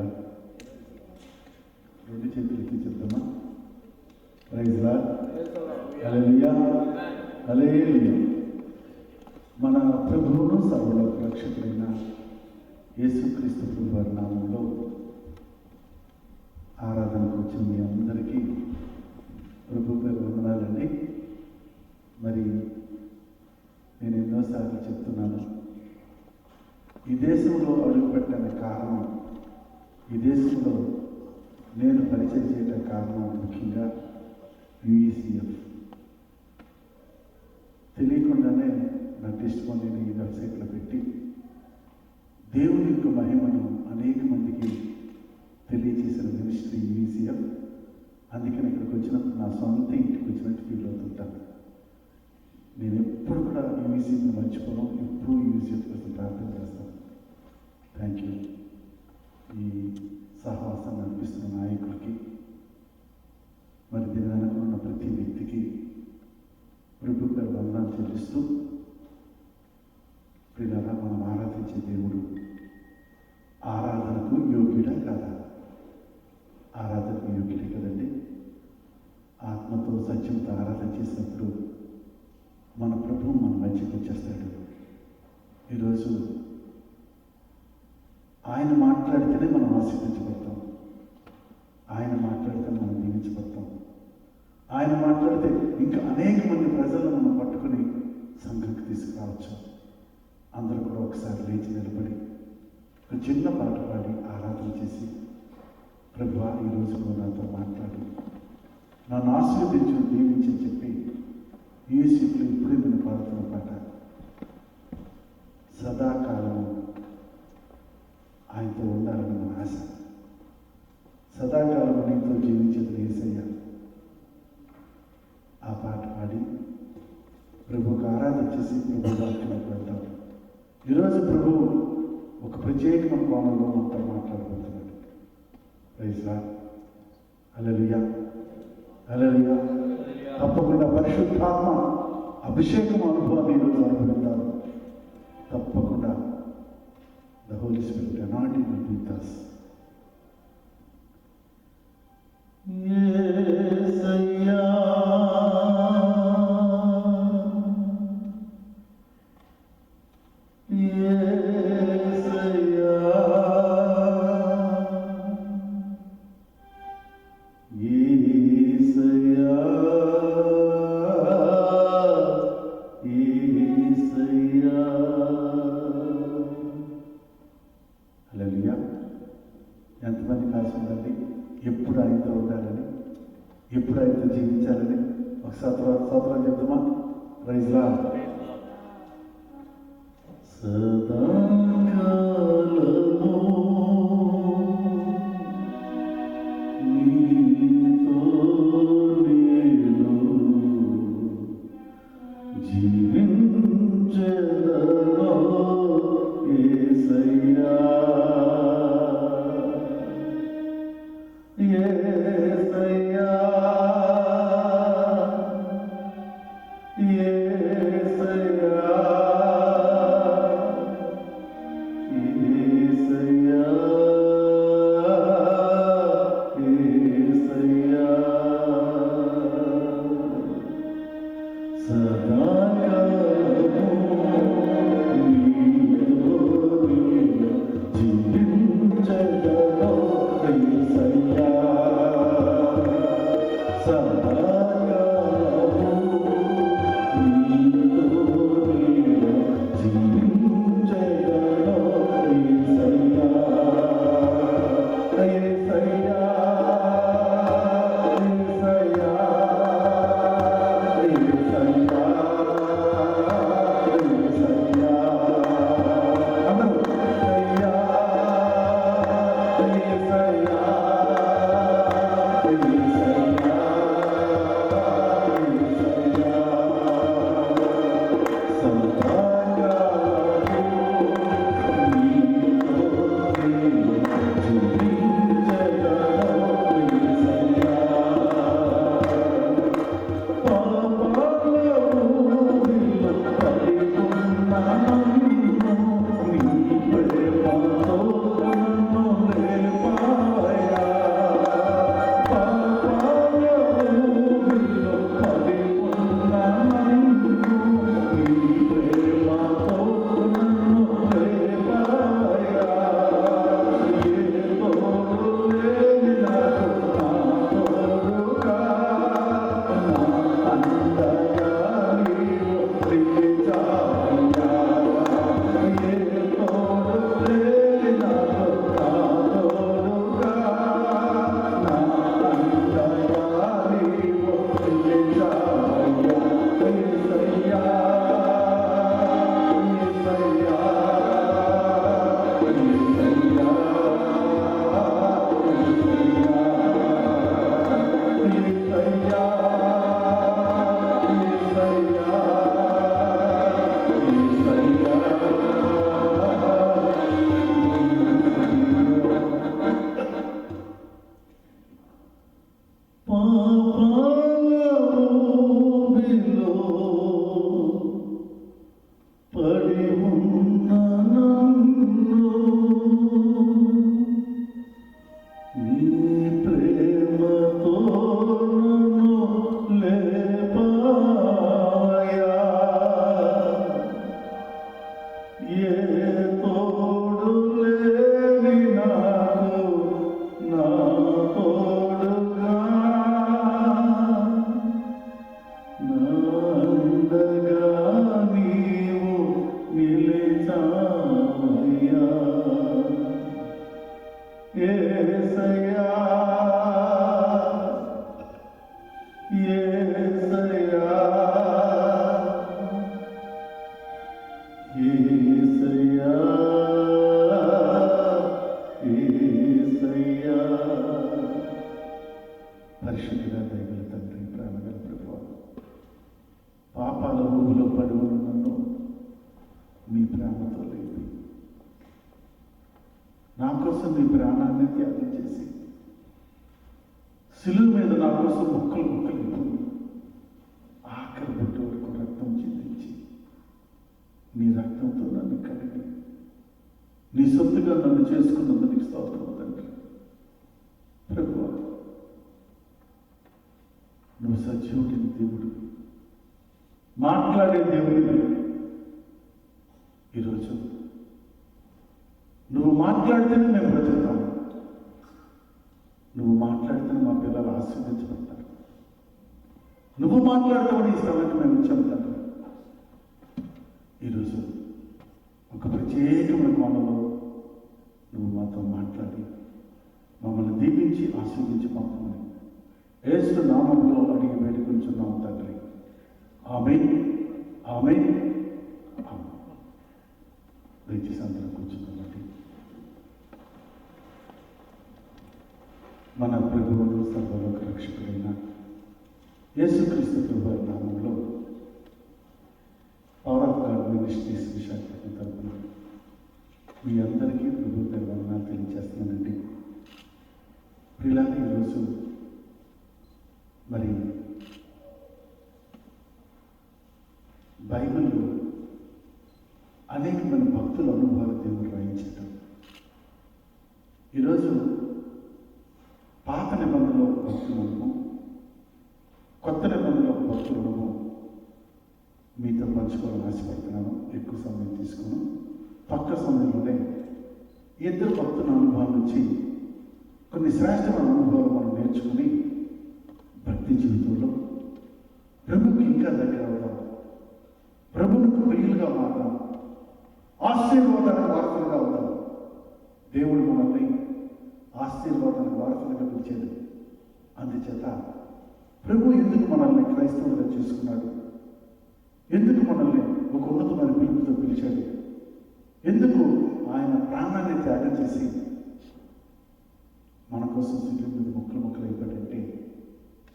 Lord. రెండు చేతులకి చెప్తామా? Praise Lord. Hallelujah, hallelujah. మన ప్రభువును సర్వలోక రక్షకుడైన యేసుక్రీస్తు ప్రభు వారి నామంలో ఆరాధనకు వచ్చిన మీ అందరికీ ప్రభు పేరు వందనాలండి. మరి నేను ఎన్నోసార్లు చెప్తున్నాను, ఈ దేశంలో అడుగుపెట్టడానికి కారణం, ఈ దేశంలో నేను పరిచయం చేయడానికి కారణం ముఖ్యంగా యూఈసిఎఫ్. తెలియకుండానే నా టెస్టిమోనీని ఈ వెబ్సైట్లో పెట్టి దేవుని యొక్క మహిమను అనేక మందికి తెలియజేసిన మినిస్ట్రీ యూఈసిఎఫ్. అందుకని ఇక్కడికి వచ్చినప్పుడు నా సొంత ఇంటికి వచ్చినట్టు ఫీల్ అవుతుంటాను. నేను ఎప్పుడు కూడా యూఈసిఎఫ్ని మర్చిపోను, ఎప్పుడు యూఈసిఎఫ్ కోసం ప్రార్థన చేస్తాను. Thank you. ఈ సహవాసాన్ని అనిపిస్తున్న నాయకులకి, మరి దీని వెనక ఉన్న ప్రతి వ్యక్తికి ప్రభు గారు వందనాలు చెల్లిస్తూ, ప్రియులారా, మనం ఆరాధించే దేవుడు ఆరాధనకు యోగ్యుడా కాదా? ఆరాధనకు యోగ్యుడే కదండి. ఆత్మతో సత్యంతో ఆరాధన చేసినప్పుడు మన ప్రభువు మన మధ్యకి వచ్చేస్తాడు. ఈరోజు ఆయన మాట్లాడితేనే మనం ఆశీర్వదించబడతాం, ఆయన మాట్లాడితే మనం దీవించబడతాం. ఆయన మాట్లాడితే ఇంకా అనేక మంది ప్రజలను మనం పట్టుకుని సంఘంకి తీసుకురావచ్చు. అందరూ కూడా ఒకసారి లేచి నిలబడి ఒక చిన్న పాట పాడి ఆరాధన చేసి, ప్రభువా ఈరోజు నువ్వు నాతో మాట్లాడి నన్ను ఆశీర్వదించు, దీవించి చెప్పి యూఎస్ఎఫ్లో ఇప్పుడే నేను పాడుతున్న పాట సదాకాలము ఆయనతో ఉండాలని మన ఆశ. సదాకాలం నీతో జీవించేది యేసయ్య. ఆ పాట పాడి ప్రభువుకు ఆరాధన చేసి ప్రభు వాక్యంలోకి వెళ్తాం. ఈరోజు ప్రభు ఒక ప్రత్యేకమైన కోణంలో మనతో మాట్లాడబోతున్నాడు. Praise Lord. హల్లెలూయా, హల్లెలూయా. తప్పకుండా పరిశుద్ధాత్మ అభిషేకం అనుభవాన్ని ఈరోజు అనుభవిస్తాను. తప్పకుండా the Holy Spirit anointing will be with us. యేసయ్యా, యేసయ్యా, యేసయ్యా, యేసయ్యా. హల్లెలూయా. ఎంతమంది కాసి ఉందండి ఎప్పుడు ఆయనతో ఉండాలని, ఎప్పుడు ఆయనతో జీవించాలని? ఒక స్తోత్రం చెప్తామా? Praise Lord. సదాకాలము నీతో నేను జీవించెదను యేసయ్యా, యేసయ్యా, యేసయ్యా, యేసయ్యా, యేసయ్యా. సదాకాలము నీతో నేను జీవించెదను యేసయ్యా, సదాకాలము నీతో నేను జీవించెదను యేసయ్యా, యేసయ్యా, యేసయ్యా, యేసయ్యా, యేసయ్యా. అందరూ యేసయ్యా, యేసయ్యా, యేసయ్యా, యేసయ్యా. సదాకాలము నీతో నేను జీవించెదను యేసయ్యా, పాపాల ఊబిలో పడియున్న నన్ను నీ ప్రేమతో నన్ను లేపావు. యేసయ్యా యేసయ్యా యేసయ్యా యేసయ్యా. పరిశుద్ధుడా దయగల తండ్రి, ప్రేమగల ప్రభువా, పాపాల ఊబిలో పడి ఉన్న నన్ను మీ ప్రేమతో లేపి నా కోసం మీ ప్రాణాన్ని త్యాగం చేసి శిలువ మీద నా కోసం ముక్కలు ముక్కలు ఆఖరి బొట్టు వరకు రక్తం చిందించి నీ రక్తంతో నన్ను కడిగి నీ సొత్తుగా నన్ను చేసుకున్నందుకు స్తోత్రం తండ్రి. ప్రభువా, నువ్వు సజీవుడిని దేవుడు, మాట్లాడే దేవుడిని. ఈరోజు నువ్వు మాట్లాడితేనే మేము బ్రతుకుతాము. నువ్వు మాట్లాడితేనే మా పిల్లలు ఆశీర్వదించబడతారు. నువ్వు మాట్లాడతామని ఈ స్థలానికి మేము ఇచ్చాము తండ్రి. ఈరోజు ఒక ప్రత్యేకమైన కోణంలో నువ్వు మాతో మాట్లాడి మమ్మల్ని దీవించి ఆశీర్వదించి పంపమని యేసు నామములో అడిగి వేడుకొంచున్నాం తండ్రి. ఆమేన్, ఆమేన్, ఆమేన్. దయచేసి అందరం కూర్చున్నామండి. మన ప్రభువును సర్వలోక రక్షకుడైన యేసుక్రీస్తు ప్రభువారి నామంలో power of God ministries Visakhapatnam తరపున మీ అందరికీ ప్రభు పేరు వందనాలు తెలియజేస్తున్నానండి. ప్రియులారా, ఈరోజు మరి బైబిల్లో అనేకమైన భక్తుల అనుభవాలు దేవుడు రాయించటం. ఈరోజు పాత నిబంధనలో ఒక భక్తులను, కొత్త నిబంధనలో ఒక భక్తులను మీతో పంచుకోవాలని ఆశపడుతున్నాను. ఎక్కువ సమయం తీసుకున్నాను. తక్కువ సమయంలోనే ఇద్దరు భక్తుల అనుభవం నుంచి కొన్ని శ్రేష్టమైన అనుభవాలు మనం నేర్చుకుని భక్తి జీవితంలో ప్రభుకి ఇంకా దగ్గర అవుతాం, ప్రభువుకు ప్రియులుగా మారుతాం, ఆశీర్వాదానికి వారసులుగా అవుతాం. దేవుడు మనల్ని ఆశీర్వాదానికి వారసులుగా పిలిచాడు. అందుచేత ప్రభు ఎందుకు మనల్ని క్రైస్తవులుగా చేసుకున్నాడు, ఎందుకు మనల్ని ఒక ఉన్నతమైన పిలుపుతో పిలిచాడు, ఎందుకు ఆయన ప్రాణాన్ని త్యాగం చేసి మన కోసం సిలువ మీద ముక్కలు ముక్కలు అయిపోయాడంటే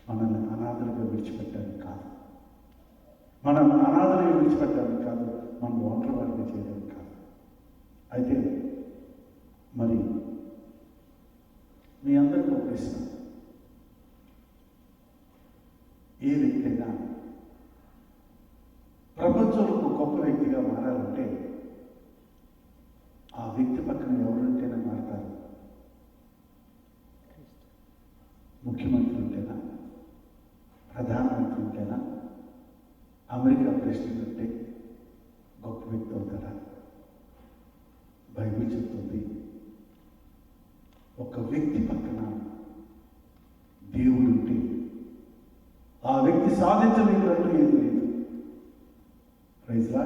మనల్ని అనాథలుగా విడిచిపెట్టాలని కాదు, మనల్ని అనాథలుగా విడిచిపెట్టాలని కాదు, మనం ఒంటరి వారిగా చేయడానికి కాదు. అయితే మరి మీ అందరికీ ఒక ప్రశ్న. ఏ వ్యక్తి అయినా ప్రపంచంలో ఒక గొప్ప వ్యక్తిగా మారాలంటే ఆ వ్యక్తి పక్కన ఎవరుంటేనే మారతారు? ముఖ్యమంత్రి ఉంటేనా, ప్రధానమంత్రి ఉంటేనా, అమెరికా ప్రెసిడెంట్ ఉంటే గొప్ప వ్యక్తి అవుతారా? బైబిల్ చెప్తుంది, ఒక వ్యక్తి పక్కన దేవుడు ఉంటే ఆ వ్యక్తి సాధించలేదంటూ ఏది లేదు. ప్రైజ్లా.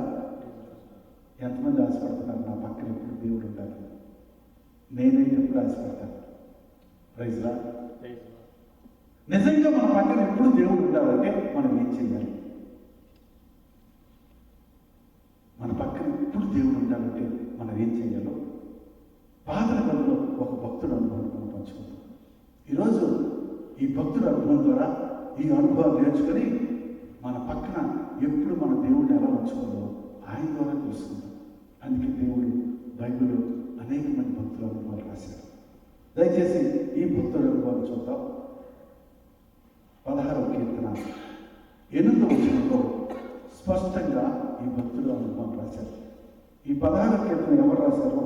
ఎంతమంది ఆశపడుతున్నారు నా పక్కన ఎప్పుడు దేవుడు ఉండాలి? నేనైతే ఎప్పుడు ఆశపడతాను. ప్రైజ్లా. నిజంగా మన పక్కన ఎప్పుడు దేవుడు ఉండాలంటే మనం ఏం చేయాలి? మన పక్కన ఎప్పుడు దేవుడు ఉండాలంటే మనం ఏం చేయాలో పాత నిబంధనలో ఒక భక్తుడు అనుభవం మనం పంచుకుంటాం. ఈరోజు ఈ భక్తుడు అనుభవం ద్వారా ఈ అనుభవం నేర్చుకొని మన పక్కన ఎప్పుడు మన దేవుడిని ఎలా ఉంచుకోవాలో ఆయన ద్వారా తెలుసుకుంటాం. అందుకే దేవుడు బైబిల్లో అనేక మంది భక్తుల అనుభవాలు రాశారు. దయచేసి ఈ భక్తుల అనుభవాలు చూద్దాం. 16వ కీర్తన 8వ వచనంలో స్పష్టంగా ఈ భక్తుల అనుభవం రాశారు. ఈ 16వ కీర్తన ఎవరు రాశారో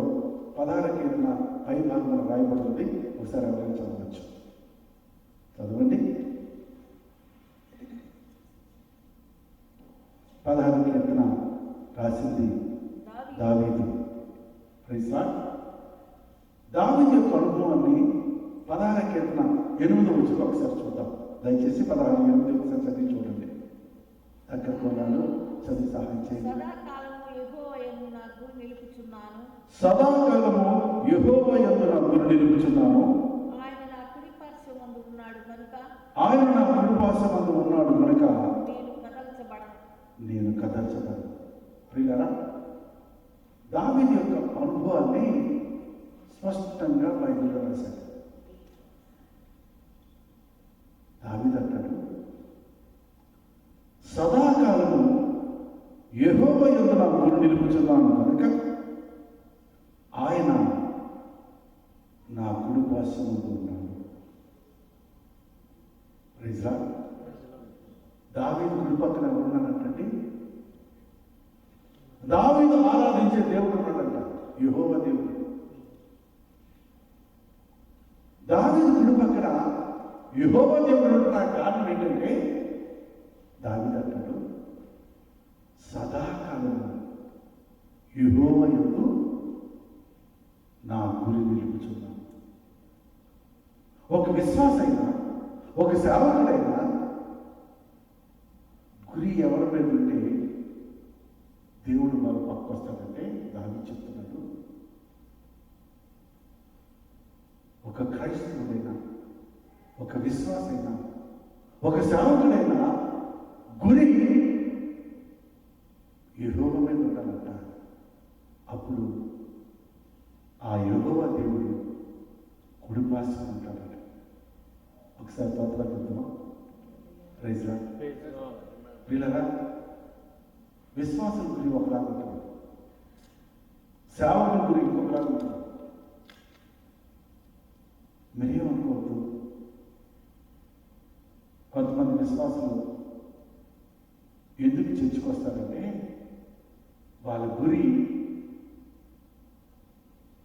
16వ కీర్తన పై భాగంలో రాయబడుతుంది. ఒకసారి ఎవరైనా చదవచ్చు. చదవండి. 16వ కీర్తన రాసింది దావీదు. Praise Lord. దావీదు యొక్క అనుభవాన్ని 16వ కీర్తన 8వ వచనం ఒకసారి చూద్దాం. దయచేసి 16:8 ఒకసారి చదివి చూడండి. దగ్గర కోణాలు చదివి సహాయం చేయండి. సదాకాలము యెహోవా యందు నాకు నిలుపుచున్నాను. సదాకాలము యెహోవా యందు నా గురి నిలుపుచున్నాను. ఆయన నా కుడి పార్శ్వమందు ఉన్నాడు కనుక ఆయన నా కుడిపార్శ్వమందు ఉన్నాడు కనుక నేను కదల్చబడను. నేను కదల్చబడను. ప్రియులారా, దావీదు యొక్క అనుభవాన్ని స్పష్టంగా బైబిల్లో రాశాడు. దావీదు అంటాడు, సదాకాలము యెహోవా యందు నా గురి నిలుపుచున్నాను కనుక ఆయన నా కుడిపార్శ్వమందు ఉన్నాడు. Praise Lord. దావీదు కుడి పక్కన ఎవరున్నాడంటే దావీదు ఆరాధించే దేవుడు ఉన్నాడంట, యెహోవా దేవుడు. దావీదు కుడి పక్కన యెహోవా దేవుడు ఉన్న కారణం ఏంటంటే దావీదు అంటాడు, సదాకాలం యెహోవా యందు నా గురి నిలుపుచున్నాను. ఒక విశ్వాసైనా ఒక సేవకుడైనా గురి ఎవరి మీద ఉంటే దేవుడు మన పక్క వస్తాడంటే దావీదు చెప్తున్నాడు, ఒక క్రైస్తవుడైనా ఒక విశ్వాసైనా ఒక సేవకుడైనా గురి యెహోవా మీద ఉండాలంట. అప్పుడు ఆ యెహోవా దేవుడు కుడిపార్శ్వన ఉంటాడట. ఒకసారి తోటలా చెప్తామా? Praise lord. వీళ్ళరా, విశ్వాసం గురి ఒకలాగా ఉంటుంది, సేవకుల గురి ఇంకొకలాగా ఉంటుంది. మీరేమనుకోవద్దు. కొంతమంది విశ్వాసులు ఎందుకు చర్చకొస్తారంటే వాళ్ళ గురి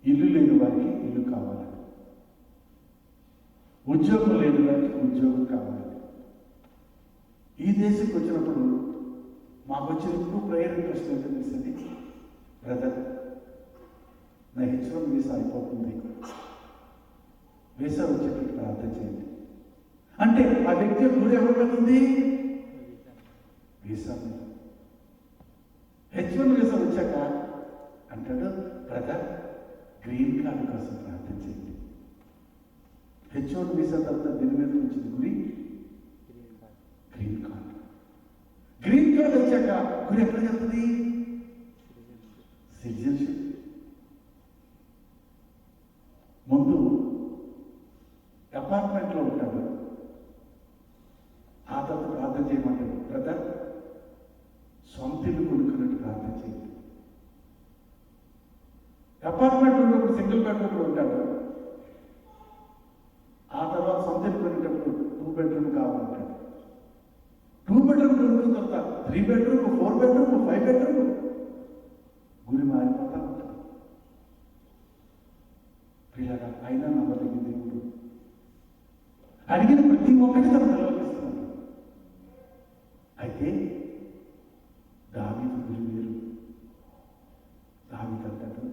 ఇల్లు లేని వారికి ఇల్లు కావాలి, ఉద్యోగం లేని వారికి ఉద్యోగం కావాలి. ఈ దేశంకి వచ్చినప్పుడు మాకు వచ్చినప్పుడు ప్రేయర్ రిక్వెస్ట్ ఏంటో తెలిసింది, బ్రదర్ నా H1 వీసా అయిపోతుంది, వీసా వచ్చేటట్టు ప్రార్థన చేయండి అంటే ఆ వ్యక్తి గురి ఎవరి మీద ఉంది? వీసా మీద. H1 వీసా వచ్చాక అంటాడు, బ్రదర్ గ్రీన్ కార్డు కోసం ప్రార్థన చేయండి. H1 వీసా తర్వాత దీని మీద వచ్చింది గురి గ్రీన్ కార్డు. గ్రీన్ కార్డు వచ్చాక గురి ఎక్కడ వెళ్తుంది? సిటిజన్షిప్. ముందు అపార్ట్మెంట్లో ఉంటాడు, ఆ తర్వాత ప్రార్థన చేయమంటాడు, బ్రదర్ సొంత ఇల్లు కొనుక్కున్నట్టు ప్రార్థన చేయండి. అపార్ట్మెంట్ ఉన్నప్పుడు సింగిల్ బెడ్రూమ్లో ఉంటాడు, ఆ తర్వాత సొంత ఇల్లు కొనేటప్పుడు 2 బెడ్రూమ్ కావాలంటాడు. 2 బెడ్రూమ్ కొనుక్కున్న తర్వాత 3 బెడ్రూమ్, 4 బెడ్రూమ్, 5 బెడ్రూమ్, గురి మారిపోతా ఉంటాడు. పిల్లగా అయినా నమ్మదగిన దేవుడు అడిగిన ప్రతి ఒక్కటి తను నిలవగిస్తున్నాడు. అయితే దావీదు గురి వేరు. దావీదు అంటాడు,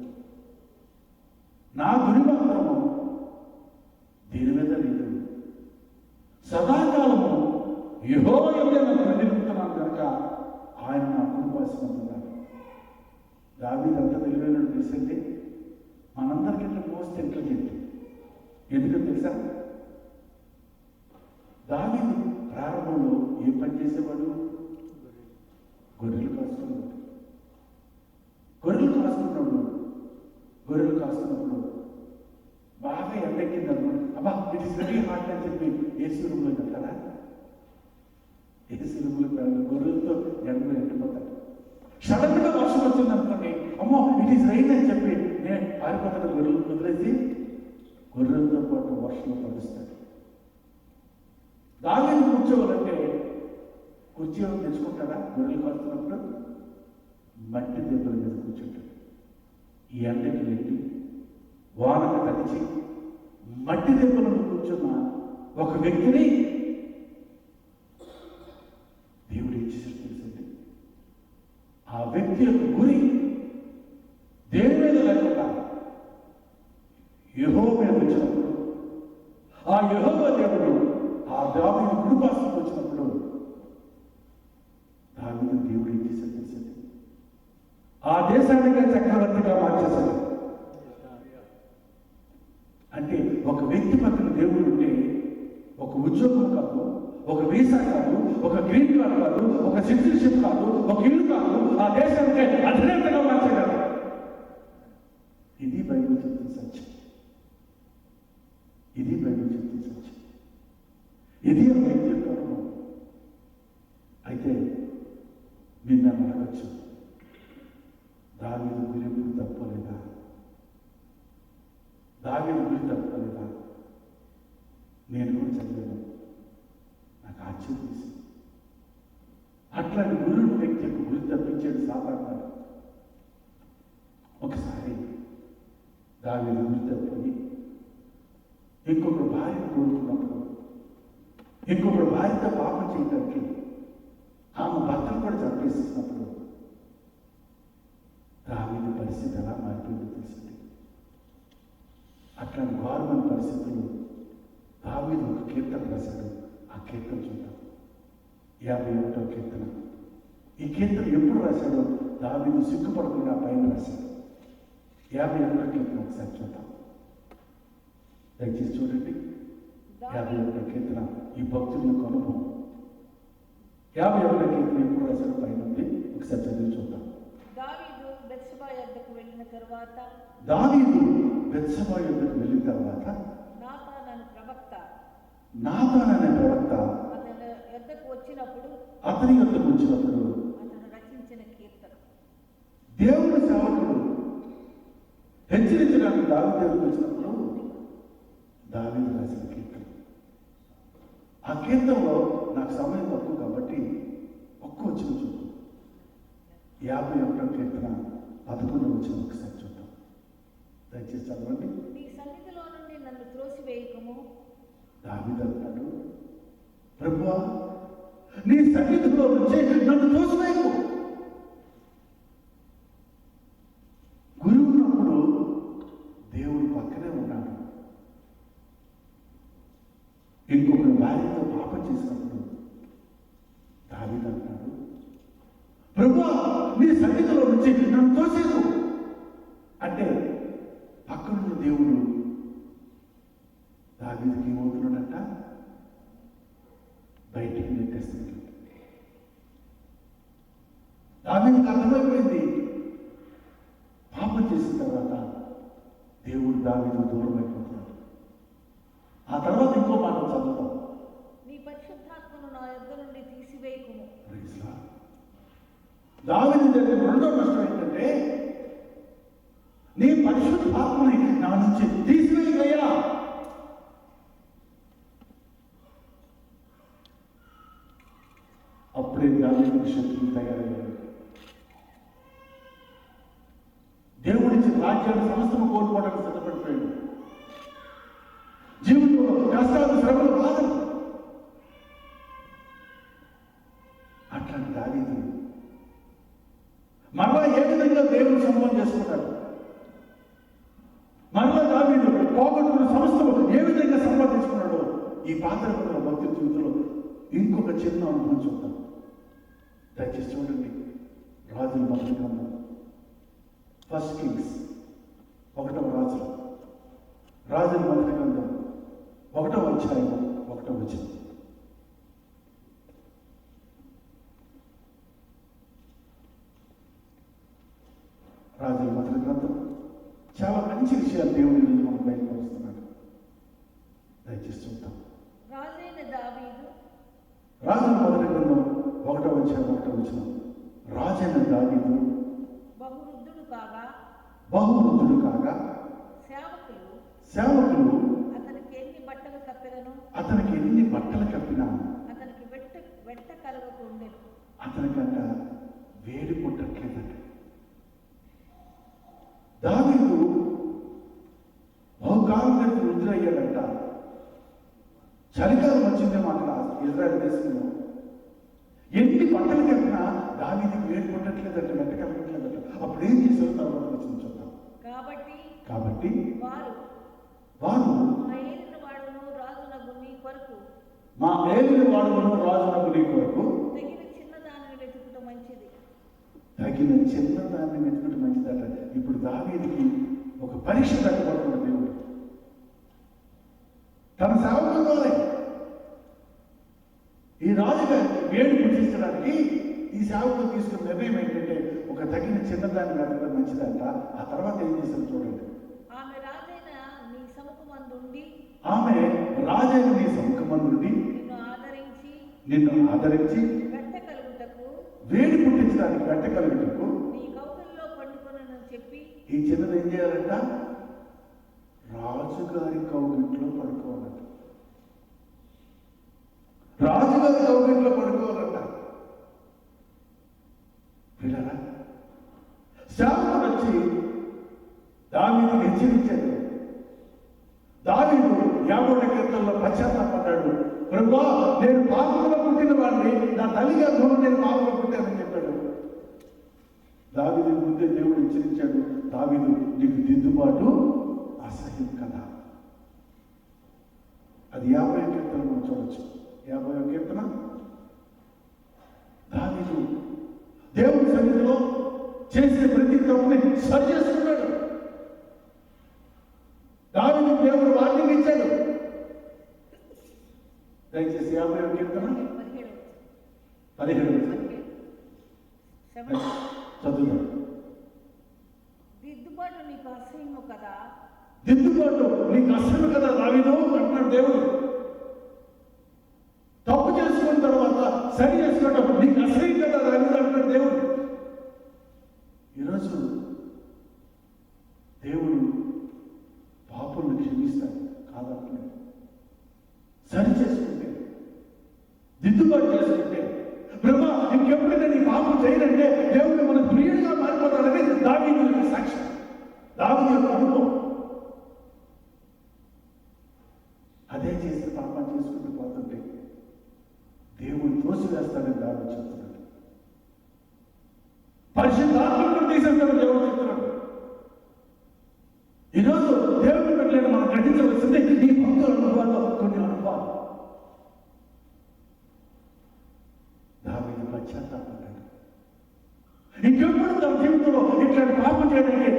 నా గురి మాత్రము దీని మీద లేదు, సదాకాలము యెహోవా యందే నా గురి నిలుపుతున్నాను కనుక ఆయన నా కుడిపార్శ్వమందున్నాడు. దావీదు అంత తెలివైనడు తెలిసింది, మనందరికంటే మోస్ట్ ఇంటెలిజెంట్. ఎందుకంటే తెలుసా, దావీదు ప్రారంభంలో ఏ పని చేసేవాడు? గొర్రెలు కాస్తున్నాడు. గొర్రెలు కాస్తున్నప్పుడు బాగా ఎండెక్కింది అనుకోండి, అబ్బా ఇట్ ఈస్ వెరీ హాట్ అని చెప్పి ఏసీ రూమ్లో కదా, ఏసీ రూమ్లో గొర్రెలతో ఎండలో ఎండిపోతాడు. సడన్ గా వర్షం వచ్చింది అనుకోండి, అమ్మో ఇట్ ఈస్ రైన్ అని చెప్పి నేను పారిపోతాడు, గొర్రెలు వదిలేసి గొర్రెలతో పాటు వర్షంలో పడుస్తాడు. దావీదు కూర్చోవాలంటే కుర్చీ ఏమైనా తెచ్చుకుంటాడా? గొర్రెలు కాస్తున్నప్పుడు మట్టి దెబ్బల మీద కూర్చుంటాడు. ఈ ఎండకి వెళ్ళి వానకు తడిచి మట్టి దెబ్బలను కూర్చున్న ఒక వ్యక్తిని దేవుడు ఏం చేశాడు తెలిసింది, ఆ వ్యక్తి యొక్క గురి దేని మీద లేకుండా యెహోవా మీద వచ్చినప్పుడు, ఆ యెహోవా దేవుడు ఆ దావీదు కుడిపార్శ్వకు వచ్చినప్పుడు దావీదు దేవుడు ఏం చేశాడు తెలిసింది, ఆ దేశానికి చక్రవర్తిగా మార్చేశాడు. ఒక వ్యక్తి పక్కన దేవుడు ఉంటే ఒక ఉద్యోగం కాదు, ఒక వీసా కాదు, ఒక గ్రీన్ కార్డ్ కాదు, ఒక సిటిజన్షిప్ కాదు, ఒక ఇల్లు కాదు, ఆ దేశానికి అధినేతగా మార్చగలరు. ఇది బైబిల్ చెప్తున్న సత్యం. ఇది బైబిల్ చెప్తున్న సత్యం. ఇది ఆ వ్యక్తి యొక్క అనుభవం. అయితే మీరు నన్ను అడగచ్చు, దావీదు గురి ఎప్పుడు తప్పలేదా? దావీదు గురి తప్పలేదా? నేను కూడా చదివాను, నాకు ఆశ్చర్యం వేసింది. అట్లాంటి గురువు వ్యక్తి యొక్క గురి తప్పించాడు సాధారణ. ఒకసారి దావీదు గురి తప్పిపోయి ఇంకొకరు భార్యను కోరుకున్నప్పుడు, ఇంకొకరు భార్యతో పాపం చేయడానికి ఆమె భర్తను కూడా చంపేస్తున్నప్పుడు దావీదు పరిస్థితి ఎలా మారిపోయిందో తెలిసింది. అట్లాంటి ఘోరమైన పరిస్థితులు దావీదు ఒక కీర్తన రాశాడు. ఆ కీర్తన చూద్దాం. 51వ కీర్తన. ఈ కీర్తన ఎప్పుడు రాశాడో దావీదు సిగ్గుపడకుండా పైన రాశాడు. 51వ కీర్తన ఒకసారి చూద్దాం. దయచేసి చూడండి. 51వ కీర్తన ఈ భక్తుల యొక్క అనుభవం. 51వ కీర్తన ఎప్పుడు రాశాడో పైన ఉంది. ఒకసారి చదివి చూద్దాం. దావీదు బెత్షెబా యొద్దకు వెళ్ళిన తరువాత నాతాను అనే ప్రవక్త అతని యొద్దకు వచ్చినప్పుడు అతను రచించిన కీర్తన. దేవుని సేవకుడు హెచ్చరించడానికి దావీదు వచ్చినప్పుడు దావీదు రాసిన కీర్తన. ఆ కీర్తనలో నాకు సమయం తక్కువ కాబట్టి ఒక్క వచ్చిన చూద్దాం. 51వ కీర్తన 11వ వచనం ఒకసారి చూద్దాం. దయచేసి చదవండి. నీ సన్నిధిలో నుండి నన్ను త్రోసివేయకము. దావీదు అంటాడు, ప్రభువా నీ సన్నిధిలో నుంచి నన్ను త్రోసివేయకు. గురువు ఉన్నప్పుడు దేవుడు పక్కనే ఉన్నాడు. ఇంకొకరు భార్యతో పాపం చేసినప్పుడు దావీదు అంటాడు, ప్రభువా నీ సన్నిధిలో నుంచి నన్ను తోసేకు అంటే పక్కనున్న దేవుడు దావీదుకి ఏమవుతున్నాడంట? బయటికి నెట్టేస్తున్నాడు. దావీదుకి అర్థమైపోయింది, పాపం చేసిన తర్వాత దేవుడు దావీదు దూరం అయిపోతున్నాడు. ఆ తర్వాత ఇంకో మాట చదువుతాం. నీ పరిశుద్ధాత్మను నా యొద్ద నుండి తీసివేయకుము. దావీదు జరిగిన రెండో నష్టం ఏంటంటే, నీ పరిశుద్ధాత్మని నా నుంచి తీసివేయగలయా? అప్పుడే దావీదుకి శత్రువులు తయారయ్యారు. దేవుడిచ్చిన రాజ్యాన్ని సమస్తము కోల్పోవడానికి సిద్ధపడిపోయాడు. జీవితంలో కష్టాలు, శ్రమలు, బాధలు. అట్లాంటి దావీదు మరలా ఏ విధంగా దేవుని సంబంధం చేసుకున్నాడు? మరలా దావీదు పోగొట్టుకున్న సమస్తము ఏ విధంగా సంపాదించుకున్నాడో ఈ పాత్ర భక్తి జీవితంలో ఇంకొక చిన్న అనుభవం చూద్దాం. దయచేసి చూడండి. రాజుల మొదటి గ్రంథం, 1 Kings 1వ రాజుల మొదటి గ్రంథం 1వ అధ్యాయం 1వ వచనం. రాజుల మొదటి గ్రంథం చాలా మంచి విషయాలు దేవుడి నుంచి మనకు బయటపరుస్తున్నాడు. దయచేసి చూద్దాం. రాజైన దావీదు రాజుల మొదటి గ్రంథం 1వ అధ్యాయం 1వ వచనం. రాజైన దావీదు బహువృద్ధుడు కాగా సేవకులు అతనికి ఎన్ని బట్టలు కప్పినా అతనికి వెట్ట కలగకుండెను. అతనికంట వేడి పుట్టట్లేదంట. దావీదు బహుకాలం కలిసి వృద్ధులయ్యాడంట. చలికాలం వచ్చిందేమో అక్కడ ఇజ్రాయెల్ దేశంలో. ఎన్ని బట్టలు కప్పినా దావీదుకి వేడి పుట్టట్లేదంట, వెంట కలగట్లేదంట. అప్పుడు ఏం చేశారు? తర్వాత వచ్చిన చూద్దాం. కాబట్టి వారు మా ఏలిన వాడును రాజునగు నీ కొరకు తగిన చిన్నదానిని వెతుకుట మంచిదట. ఇప్పుడు దావీదుకి ఒక పరీక్ష పెట్టబడుతున్న దేవుడు. తన సేవకుల ద్వారా ఈ రాజుగారికి వేడి పుట్టించడానికి ఈ సేవకులు తీసుకున్న నిర్ణయం ఏంటంటే ఒక తగిన చిన్నదాన్ని కట్టడం మంచిదంట. ఆ తర్వాత ఏం చేశారు చూడండి. ఆమె రాజైన నీ సముఖమందుండి నిన్ను ఆదరించి వెంట కలుగుటకు వేడి పుట్టించడానికి వెంట కలుగుటకు నీ కౌగిలిలో పండుకొనని చెప్పి ఈ చిన్నది ఏం చేయాలంట? రాజుగారి కౌగిట్లో పడుకోవాలంట. రాజుగారి కౌగిట్లో పడుకోవాలంట. పిల్లరా, సేవకుడు వచ్చి దావీదుని హెచ్చరించాడు. దావీదు 50 కీర్తనలో పశ్చాత్తాపడ్డాడు. ప్రభువా, నేను పాపంలో పుట్టిన వాడిని, నా తల్లి గర్భంలో నేను పాపంలో పుట్టానని చెప్పాడు. దావీదు ముందే దేవుడు హెచ్చరించాడు, దావీదు నీకు దిద్దుబాటు అసహ్యం కదా. అది 50 కీర్తన మనం చూడొచ్చు. 50వ కీర్తన. దావీదు దేవుడి సన్నిధిలో చేసే ప్రతి తప్పుని సరి చేసుకున్నాడు. దావీదు దేవుడు వార్నింగ్ ఇచ్చాడు. దయచేసి 50వ కీర్తన 17 చదువుతాం. దిద్దుబాటు నీకు అసహ్యము కదా, దిద్దుబాటు నీకు అసహ్యం కదా దావీదు అంటున్నాడు దేవుడు. తప్పు చేసుకున్న తర్వాత సరి చేసుకోవడం నీకు అసహ్యం కదా దావీదు అంటున్నాడు దేవుడు. ఈరోజు దేవుడు పాపులను క్షమిస్తాడు కాదంటున్నాడు. సరి చేసుకుంటే, దిద్దుబాటు చేసుకుంటే, బ్రహ్మ ఇంకెప్పుడైనా నీ పాపం చేయనంటే దేవుడు మన ప్రియుడిగా మారిపోతాడని దావీదు యొక్క సాక్ష్యం, దావీదు యొక్క అనుభవం. అదే చేసి పాపం చేసుకుంటూ పోతుంటే దేవుడు తోసివేస్తాడని దావీదు చెప్తున్నాడు. పరిశుద్ధాత్మను తీసేస్తాడని దేవుడు చెప్తున్నాడు. ఈరోజు దేవుని పెట్టలేని మనం గ్రహించవలసింది ఈ భక్తుల అనుభవాల్లో కొన్ని అనుభవాలు. దావీదు పశ్చాత్తాపడ్డాడు. ఇంకెప్పుడు తన జీవితంలో ఇట్లాంటి పాపం చేయడానికి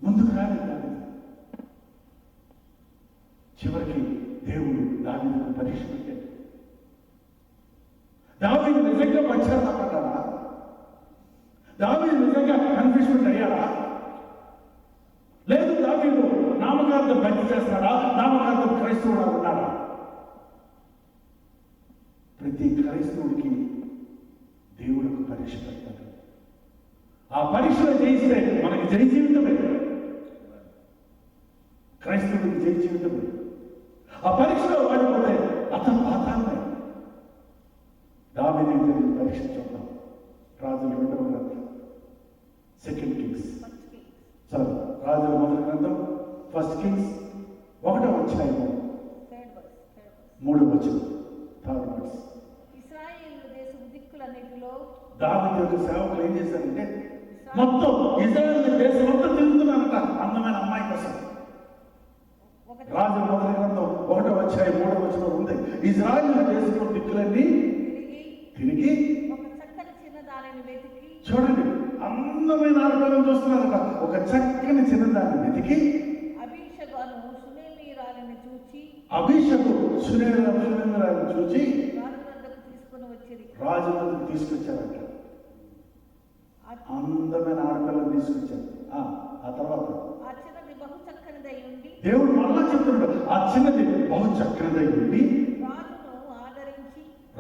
ముందుకు రాలేదు దావీదు. చివరికి దేవుడు దావీదుకు పరీక్ష పెట్టాడు. దావీదు నిజంగా పశ్చాత్తాపడ్డాడా? దావీదు నిజంగా కన్ఫ్యూజ్మెంట్ అయ్యాడా? లేదు దావీదు నామకార్థం భక్తి చేస్తాడా? నామకార్థం క్రైస్తవుడా ఉన్నాడా? ప్రతి క్రైస్తవుడికి దేవుడికి పరీక్ష పెడతాడు. ఆ పరీక్షలో జయిస్తే మనకి జై జీవితమే. క్రైస్తవుడికి జై జీవితమే. ఆ పరీక్షలో వాడిపోతే అతను పాతాలమే. దావీదు జరిగిన పరీక్ష చూద్దాం. రాజుల 2వ గ్రంథం, 2 కింగ్స్. రాజుల మొదటి గ్రంథం 1 కింగ్స్ 1వ అధ్యాయము 3వ వచనం. ఇశ్రాయేలు దేశపు దిక్కులన్నిటిలో దావీదు యొక్క సేవకులు ఏం చేశారంటే మొత్తం ఇశ్రాయేలు దేశం మొత్తం తిరుగుతున్నారంట అందమైన అమ్మాయి కోసం. రాజుల మొదటి గ్రంథం 1వ అధ్యాయం 3వ వచనం ఉంది. ఇశ్రాయేలు దేశంలో దిక్కులన్నీ తిరిగి ఒక చక్కని చిన్నదానిని వెతికి, చూడండి అందమైన ఆడపిల్లను చూస్తున్నారట. ఒక చక్కని చిన్నదాన్ని వెతికి అభిషకు సునేరాలను చూచి రాజు వద్దకు తీసుకొచ్చారట. అందమైన ఆడపిల్లను తీసుకొచ్చారు. ఆ తర్వాత దేవుడు మళ్ళా చెప్తున్నాడు, ఆ చిన్నది బహు చక్కనిదై ఉండి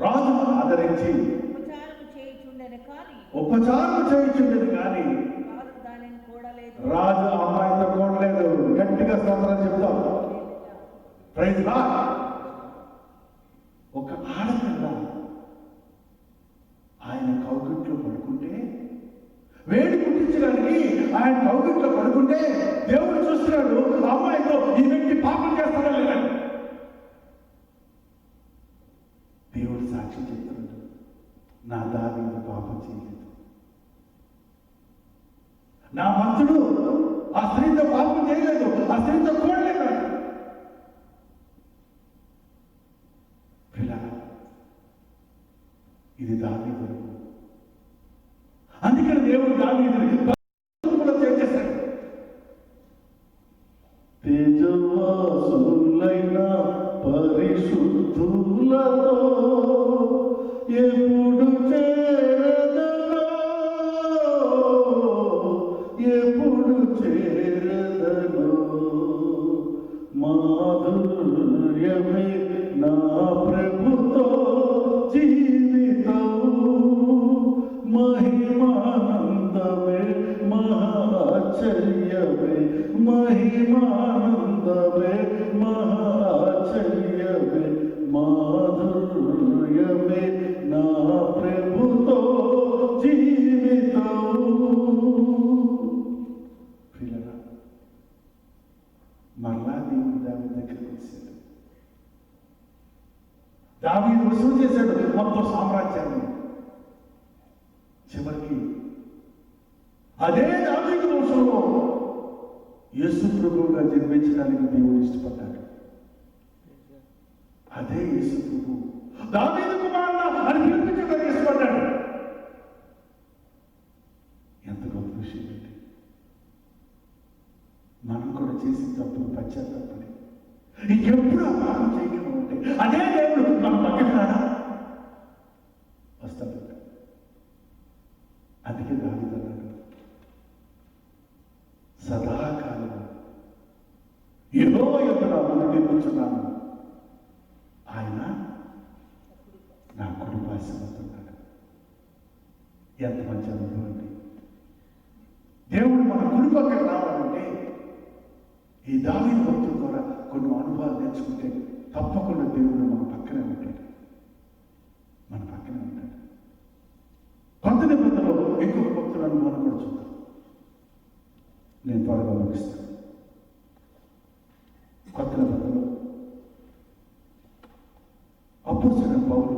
రాజును ఆదరించి ఉపచారం చేయించుండేది కానీ రాజు అమ్మాయితో కూడలేదు. గట్టిగా స్తోత్రాలు చెప్తాం. Praise Lord. ఒక ఆడపిల్ల ఆయన కౌగిట్లో పడుకుంటే, వేడి పుట్టించడానికి ఆయన కౌగిట్లో పడుకుంటే దేవుడు చూస్తున్నాడు అమ్మాయితో ఈ వ్యక్తి పాపం చేస్తాడా లేదని. దేవుడు సాక్షి చెప్తున్నాడు, నా దావీదు పాపం చేయలేదు. నా భక్తుడు ఆ స్త్రీతో పాపం చేయలేదు, ఆ స్త్రీతో కూడలేదు. ఇది దావీదు. అందుకని దేవుడు దావీదుని చేసేశాడు. తేజవాసులైన మాధుర్యమే నా ప్రభుతో జీవితం, మహిమానందమే మహాచర్యమే, మహిమానందమే మహాచర్యమే, మాధుర్యమే నా ప్రభుతో జీవితం. ప్రియులారా, మరలా దేవుడు దావీదు దగ్గరికి వచ్చాడు. దావీదు వసూలు చేశాడు మొత్తం సామ్రాజ్యాన్ని. చివరికి అదే దావీదు వంశంలో యేసు ప్రభువుగా జన్మించడానికి దేవుడు ఇష్టపడ్డాడు. అదే యేసు ప్రభు దావీదు కుమారుడా అని పిలిపించడానికి ఇష్టపడ్డాడు. ఎంత గొప్ప విషయం ఏంటి! మనం కూడా చేసిన తప్పులు పశ్చాత్తాపడి ఇంకెప్పుడు ఆ పాపం చేయకుండా ఉంటే అదే దేవుడు మన పక్కన రాడా? వస్తాడు. అందుకే దావీదు అన్నాడు, సదాకాలం యెహోవా యొద్ద నా మొర నిలుపుచున్నాను, ఆయన నా కుడి పార్శ్వమవుతున్నాడు. ఎంత మంచి అనుభవం అండి! దేవుడు మన కుడి పక్కన రావాలంటే ఈ దావీదు భక్తుల ద్వారా కొన్ని అనుభవాలు నేర్చుకుంటే తప్పకుండా దేవుడు మన పక్కనే ఉంటాడు. మన పక్కనే ఉంటాడు. కొత్త నిబంధనలో ఇంకొక భక్తుల అనుభవాన్ని కూడా చూద్దాం. నేను త్వరగా ముగిస్తాను. కొత్త నిబంధనలో అపోస్తలుడైన పౌలు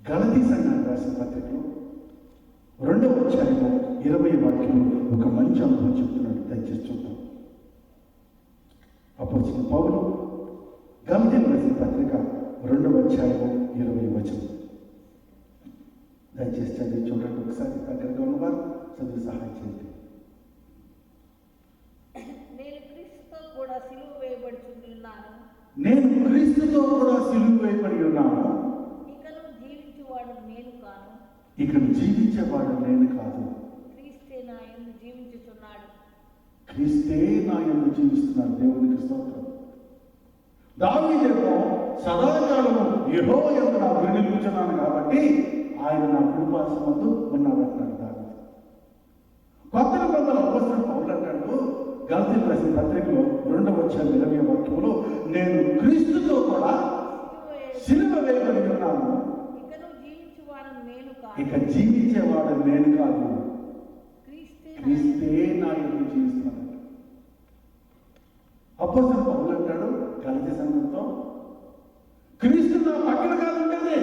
గలతీ సంఘానికి రాసిన పత్రికలో 2వ అధ్యాయంలో 20వ వాక్యంలో ఒక మంచి అనుభవం చెప్తున్నాడు. దయచేసి చూద్దాం. అపోస్తలుడైన పౌలు గలతీయులకు రాసిన పత్రిక 2వ అధ్యాయం 20వ వచనం. దయచేసి చదివి చూడండి ఒకసారి. దగ్గరగా ఉన్నవారు చదివి సహాయం చేయండి. నేను క్రీస్తుతో కూడా సిలువ వేయబడుచున్నాను, నేను క్రీస్తుతో కూడా సిలువ వేయబడి ఉన్నాను, ఇకను జీవించువాడు నేను కాను, ఇక్కడ జీవించేవాడు నేను కాదు, క్రీస్తే నా యందు జీవించుచున్నాడు. క్రీస్తే నా యందు జీవిస్తున్నాడు. దేవునికి స్తోత్రం. దావీదేమో సదాకాలము యెహోవా యందు నా గురి నిలుపుచున్నాను కాబట్టి ఆయన నా కుడిపార్శ్వమందు ఉన్నాడు అంటాడు దావీదు. కొత్త నిబంధనలో అపోస్తలుడైన పౌలు అంటాడు గలతీయులకు రాసిన పత్రికలో 2వ అధ్యాయం 20వ వాక్యంలో, నేను క్రీస్తుతో కూడా సిలువ వేయబడి ఉన్నాను, ఇకను జీవించువాడు నేను కాను, ఇక జీవించేవాడు నేను కాదు, క్రీస్తే క్రీస్తే నా యందు జీవిస్తున్నాడు. అపోస్తలుడైన పౌలు అంటాడు గలతీ సంఘంతో, క్రీస్తు నా పక్కన కాదు ఉండేది,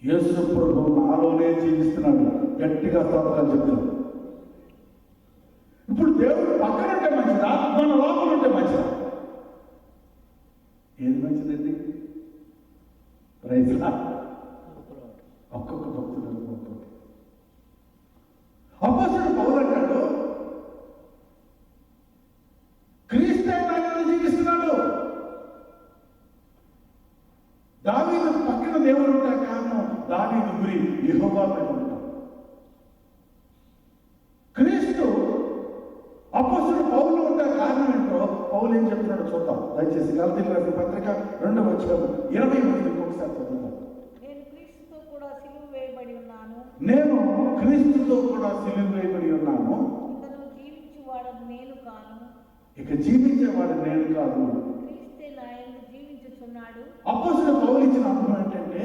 యేసు ప్రభువు నాలోనే జీవిస్తున్నాడు. గట్టిగా స్తోత్రాలు చెప్తాడు. ఇప్పుడు దేవుడు పక్కన ఉంటే మంచిదా, మన లోపల ఉంటే మంచిదా? ఏది మంచిదండి? Praise Lord. ఒక్కొక్క భక్తుడు అనుకుంటుంది. అపోస్తలుడైన పౌలు అంటాడు క్రీస్తే నా యందు జీవిస్తున్నాడు. దావీదు పక్కన దేవుడు ఉంటాడు కారణం దావీదు గురి యెహోవా మీద ఉంటాడు. క్రీస్తు అపోస్తలుడు పౌలు ఉంటాడు కారణం ఏంటో పౌలు ఏం చెప్తున్నాడో చూద్దాం. దయచేసి గలతీయులకు రాసిన పత్రిక 2వ అధ్యాయం 20వ వచనం ఒకసారి చదువుతాం. నేను క్రీస్తుతో కూడా సిలువ వేయబడి ఉన్నాను, నేను క్రీస్తుతో కూడా సిలువ వేయబడి ఉన్నాను, ఇకను జీవించువాడు నేను కాను, ఇక జీవించేవాడు నేను కాదు, క్రీస్తే నా యందు జీవించుచున్నాడు. అపోస్తలుడు పౌలు ఇచ్చిన అర్థం ఏంటంటే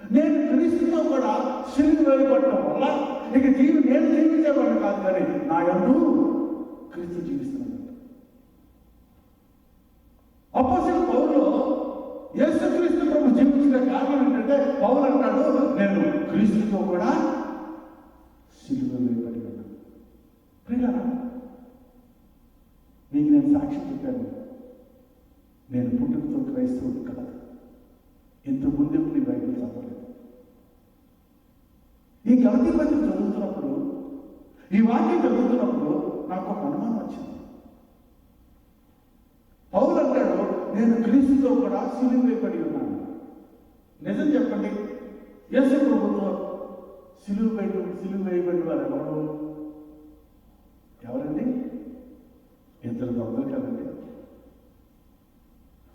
నేను క్రీస్తుతో కూడా సిలువ వేయబడటం వల్ల ఇక నేను జీవించేవాడు కాదు, కానీ నా యందు క్రీస్తు జీవిస్తున్నాడు. అపోస్తలుడు పౌలు యేసుక్రీస్తు ప్రభు జీవించిన కారణం ఏంటంటే పౌలు అంటాడు నేను క్రీస్తుతో కూడా సిలువ వేయబడి ఉన్నాను. ప్రియులారా, మీకు నేను సాక్ష్యం చెప్పాను. నేను పుట్టుకతో క్రైస్తవుడు కాదు. ఇంతకుముందు నీ బైబిల్ చదవలేదు. ఈ గలతీ పత్రిక చదువుతున్నప్పుడు, ఈ వాక్యం చదువుతున్నప్పుడు నాకు ఒక అనుమానం వచ్చింది. పౌలు అంటాడు నేను క్రీస్తుతో కూడా సిలువ వేయబడి ఉన్నాను. నిజం చెప్పండి, యేసు ప్రభుతో సిలువ వేయబడి వారు ఎవరండి? ఇద్దరు దొంగలు కదండి.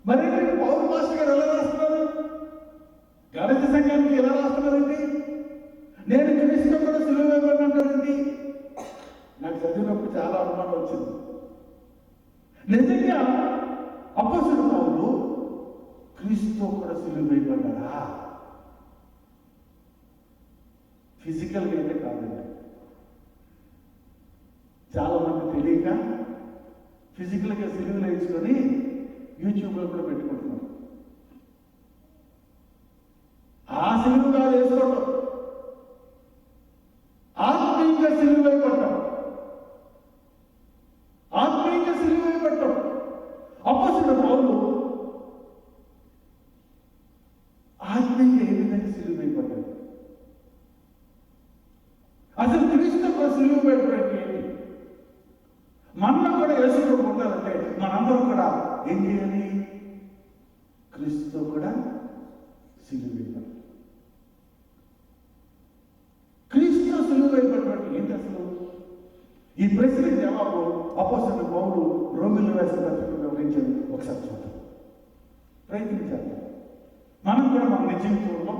మరి పౌరు మాస్టర్ గారు ఎలా రాస్తున్నారు? గణిత సంఘానికి ఎలా రాస్తున్నారండి? నేను క్రీస్తు కూడా సిలువ వేయబడినంటారండి. నాకు చదివినప్పుడు చాలా అనుమానం వచ్చింది. నిజంగా అపొస్తలుడు పౌలు క్రీస్తు కూడా సిలువ వేయబడ్డారా? ఫిజికల్గా అయితే కాదండి. చాలా మంది తెలియక ఫిజికల్గా సిలువలు వేయించుకొని యూట్యూబ్లో కూడా పెట్టుకుంటున్నారు. ఆ సిలువ కాదు వేసుకోవటం, ఆత్మీయంగా సిలువ వేయబడ్డం, ఆత్మీయంగా సిలువ వేయబడ్డం. అపొస్తలుడు పౌలు ఆత్మీయంగా ఏ విధంగా సిలువ వేయబడ్డాడు? అసలు క్రీస్తు కూడా సిలువ వేయబడ్డం ఏంటి? మనలో కూడా యేసుతో ఉండాలంటే మనందరం కూడా ఏం చేయాలి? క్రీస్తు కూడా సిలువ వేయబడ్డాడు. క్రీస్తు సిలువ వేయబడ్డం ఏంటి అసలు? ఈ ప్రశ్నకి జవాబు అపొస్తలుడు పౌలు రోమీయులకు రాసిన పత్రికలో వివరించాడు. ఒకసారి చూద్దాం, ప్రయత్నించాలి. మనం కూడా మన నిజ జీవితంలో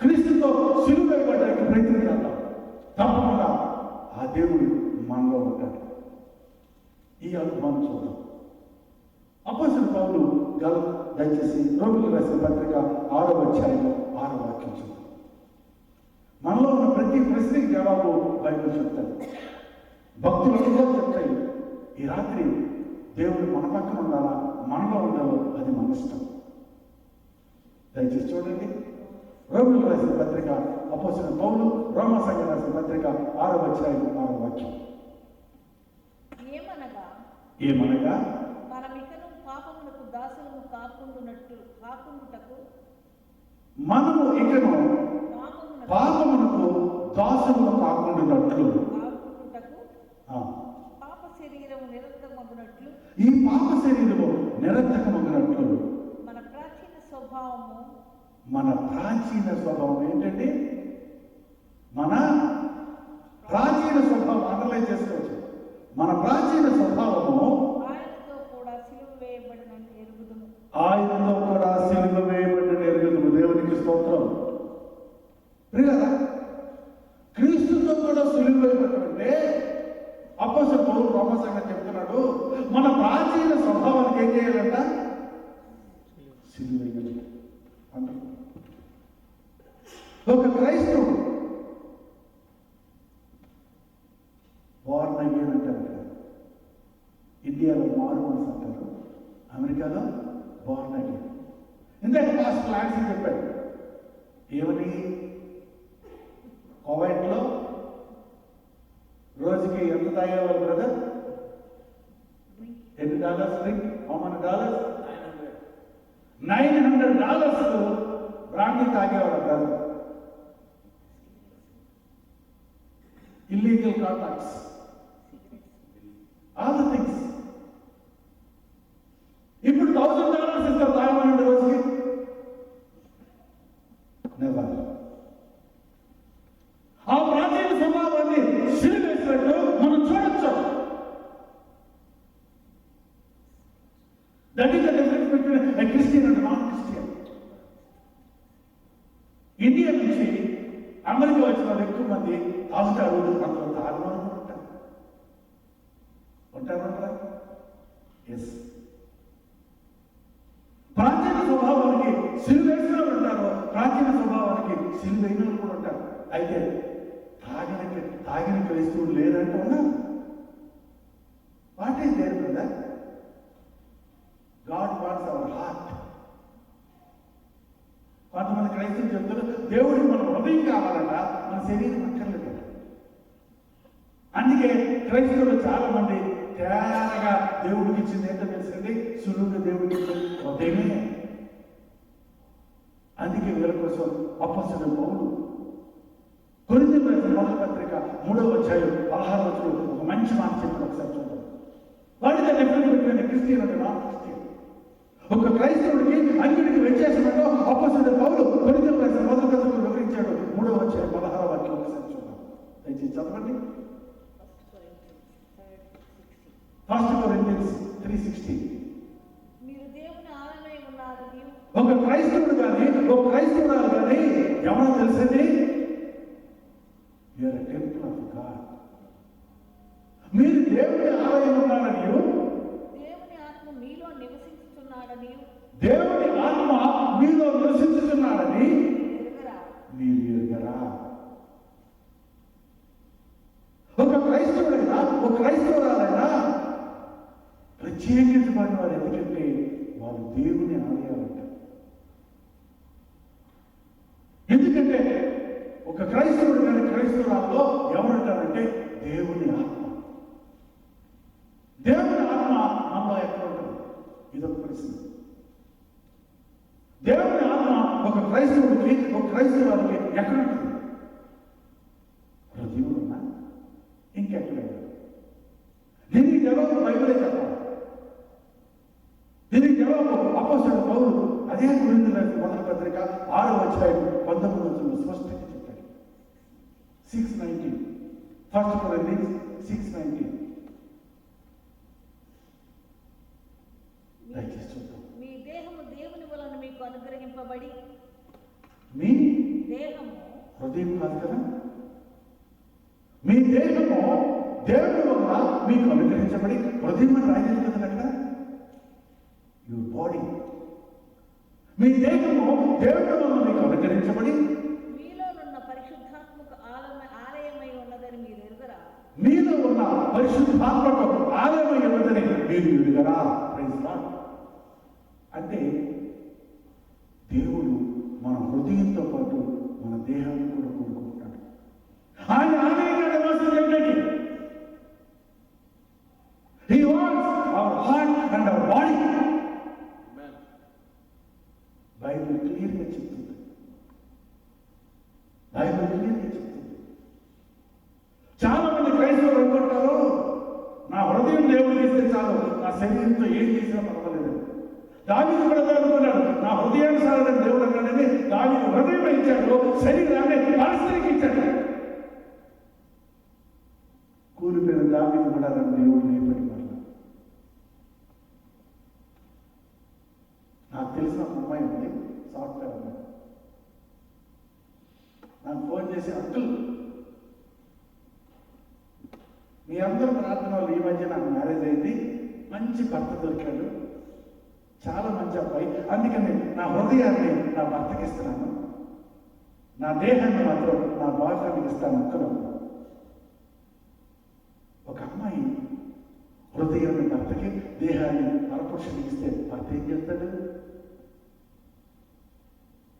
క్రీస్తుతో సిలువ వేయబడడానికి ప్రయత్నం చేద్దాం. తప్పకుండా ఆ దేవుడు మనలో ఉంటాడు. ఈ అనుభవం చూద్దాం. అపొస్తలుడు పౌలు దయచేసి రోమీయులకు రాసిన పత్రిక 6వ అధ్యాయం 6వ వాక్యం చూద్దాం. మనలో ఉన్న ప్రతి ప్రశ్నకి జవాబు బైబిల్ చెప్తాడు. భక్తులు అనుభవం చెప్తాయి. ఈ రాత్రి దేవుడు మన పక్కన ఉండాలా, మనలో ఉండాలో అది మన ఇష్టం. దయచేసి చూడండి, రోమీయులకు రాసిన పత్రిక అపొస్తలుడు పౌలు రోమా సంఘం రాసిన పత్రిక 6వ అధ్యాయం 6వ వాక్యం. ఏమనగా మనమికను పాపమునకు దాసులము కాకుండుటకు మనము ఇకను పాపమునకు దాసులము కాకుండునట్లు పాప శరీరము నిరర్థకమగునట్లు, ఈ పాప శరీరము నిరర్థకమగునట్లు మన ప్రాచీన స్వభావము ఏంటంటే మన ప్రాచీన స్వభావం అండర్లైన్ చేసుకోవచ్చు. మన ప్రాచీన స్వభావము ఆయనతో కూడా సిలువ వేయబడినని ఎరుగుదుము. ఆయనతో కూడా సిలువ వేయబడినని ఎరుగుదుము. దేవునికి స్తోత్రం. ప్రియులారా, క్రీస్తుతో కూడా సిలువ వేయబడటం అంటే అపొస్తలుడు పౌలు రోమా సంఘం చెప్తున్నాడు, మన ప్రాచీన స్వభావానికి ఏం చేయాలంట? సిలువ వేయాలి అంటారు. ఒక క్రైస్తవుడు బోర్న్ అగైన్ అంటారు. ఇండియాలో మారు మనసు అంటారు, అమెరికాలో బోర్న్ అగైన్. ఇందాక పాస్ట్ ప్లాన్స్ చెప్పాడు. ఏమని? కోవైట్లో రోజుకి ఎంత తాగేవాళ్ళు బ్రదర్? ఎన్ని dollars drink? How many dollars? $900 brandy తాగేవాళ్ళు brother. Illegal contacts, all the things. ఇప్పుడు $1000 ఇస్తారు తాగమనండి రోజుకి. నెవర్. ఆ ప్రాచీన స్వభావాన్ని సిలువేసినట్టు మనం చూడొచ్చు. That is the difference between a Christian and non Christian. India నుంచి అమెరికా వచ్చిన వాళ్ళు ఎక్కువ మంది తాగుతారు, అందులో తాగమని ఉంటారా? ఎస్. ప్రాచీన స్వభావానికి సిలువేసిన వాళ్ళు ఉంటారు, ప్రాచీన స్వభావానికి సిలువైన వాళ్ళు కూడా ఉంటారు. అయితే తాగిన క్రైస్తవులు లేరంటే ఉన్నారు. What is there brother? God wants our heart. కొంతమంది క్రైస్తవులు చెప్తారు, దేవుడికి మన హృదయం కావాలంట, మన శరీరం అక్కర్లేదు. అందుకే క్రైస్తవులు చాలా మంది తేరగా దేవుడికి ఇచ్చింది ఏంటో తెలుసండి? సులువుగా దేవుడికి ఇచ్చింది హృదయమే. అందుకే వీళ్ళ కోసం అపొస్తలుడు పౌలు కొరింథీయులకు రాసిన మొదటి పత్రిక 3వ అధ్యాయం 16వ వచనంలో ఒక మంచి మాట చెప్పి ఒకసారి చూద్దాం. What is the difference between Christian and non Christian? ఒక క్రైస్తవుడికి అన్యుడికి వ్యత్యాసం ఏంటో అపొస్తలుడు పౌలు కొరింథీయులకు రాసిన మొదటి పత్రికలో వివరించాడు. 3వ అధ్యాయం 16వ వాక్యం ఒకసారి చూద్దాం. దయచేసి చదవండి. 1 Corinthians 3:16. మీరు దేవుని ఆలయమై ఉన్నారని, ఒక క్రైస్తవుడు కానీ ఒక క్రైస్తవురాలు కానీ ఎవరో తెలుసండి, యూఆర్ టెంపుల్ ఆఫ్ గాడ్. మీరు దేవుని ఆలయం ఉన్నారని, దేవుని ఆత్మ మీలో నివసించుచున్నాడని దేవుని ఆత్మ మీలో నివసించుతున్నాడని ఎరుగరా? మీరు ఎరుగరా? ఒక క్రైస్తవుడైనా ఒక క్రైస్తవురాలైనా ప్రత్యేకించబడిన వారు. ఎందుకంటే వాళ్ళు దేవుని ఆలయాలంట. ఎందుకంటే ఒక క్రైస్తవుడు కానీ క్రైస్తవురాల్లో ఎవరంటారంటే దేవుని ఆత్మ. దేవుని ఆత్మ మనలో ఎక్కడ ఉంటుంది? ఇదొక ప్రశ్న. దేవుని ఆత్మ ఒక క్రైస్తవుడికి ఒక క్రైస్తవానికి ఎక్కడ ఉంటుంది? హృదయంలో ఉన్నా ఇంకెక్కడైనా. దీనికి జవాబు బైబిలే చెప్పాలి. దీనికి జవాబు అపోస్తలుడైన పౌలు అదే కొరింథీయులకు రాసిన మొదటి పత్రిక 6:19 స్పష్టంగా చెప్పాడు. 6:19 1 Corinthians 6:19. దయచేసి చూద్దాం. మీ దేహము దేవుని వలన మీకు అనుగ్రహింపబడి, మీ దేహము హృదయం కాదు కదా, మీ దేహము దేవుని వల్ల మీకు అనుగ్రహించబడి, హృదయం అని రాయలేదు కదా అక్కడ, యువర్ బాడీ. మీ దేహము దేవుని వల్ల మీకు అనుగ్రహించబడి మీలోనున్న పరిశుద్ధాత్మకు ఆలయమై ఉన్నదని మీరు ఎరుగరా? మీలో ఉన్న పరిశుద్ధాత్మకు ఆలయమై ఉన్నదని మీరు ఎరుగరా? Praise lord. అంటే దేవుడు మన హృదయంతో పాటు మన దేహాన్ని కూడా కోరుకుంటున్నాడు. ఆయన ఆలయంగా నివాసం చేయడానికి He wants our heart and our body. Bible క్లియర్గా చెప్తుంది. బైబిల్ క్లియర్గా చెప్తుంది. చాలా మంది క్రైస్తవులు అనుకుంటారు, నా హృదయం దేవుడికి ఇస్తే చాలు, నా శరీరంతో ఏం చేసినా పర్వాలేదు. దావీదు కూడా అనుకున్నాడు, నా హృదయానుసారం దేవుడు అన్నాడని. దావీదు హృదయం ఇచ్చాడు, శరీరాన్ని పరిస్థితికి ఇచ్చాడు. కూలిపోయిన దావీదు కూడా దేవుడు లేపడి వల్ల. నాకు తెలిసిన ఒక అమ్మాయి ఉంది, సాఫ్ట్వేర్ అమ్మాయి. నాకు ఫోన్ చేసి, అంకుల్ మీ అందరూ ప్రార్థన వాళ్ళు, ఈ మధ్య నాకు మ్యారేజ్ అయింది, మంచి భర్త దొరికాడు, చాలా మంచి అబ్బాయి, అందుకని నా హృదయాన్ని నా భర్తకి ఇస్తున్నాను, నా దేహాన్ని మాత్రం నా బాయ్ ఫ్రెండ్కి ఇస్తాను అంకుల్. ఒక అమ్మాయి హృదయాన్ని భర్తకి, దేహాన్ని పరపురుషుడికి ఇస్తే భర్త ఏం చేస్తాడు?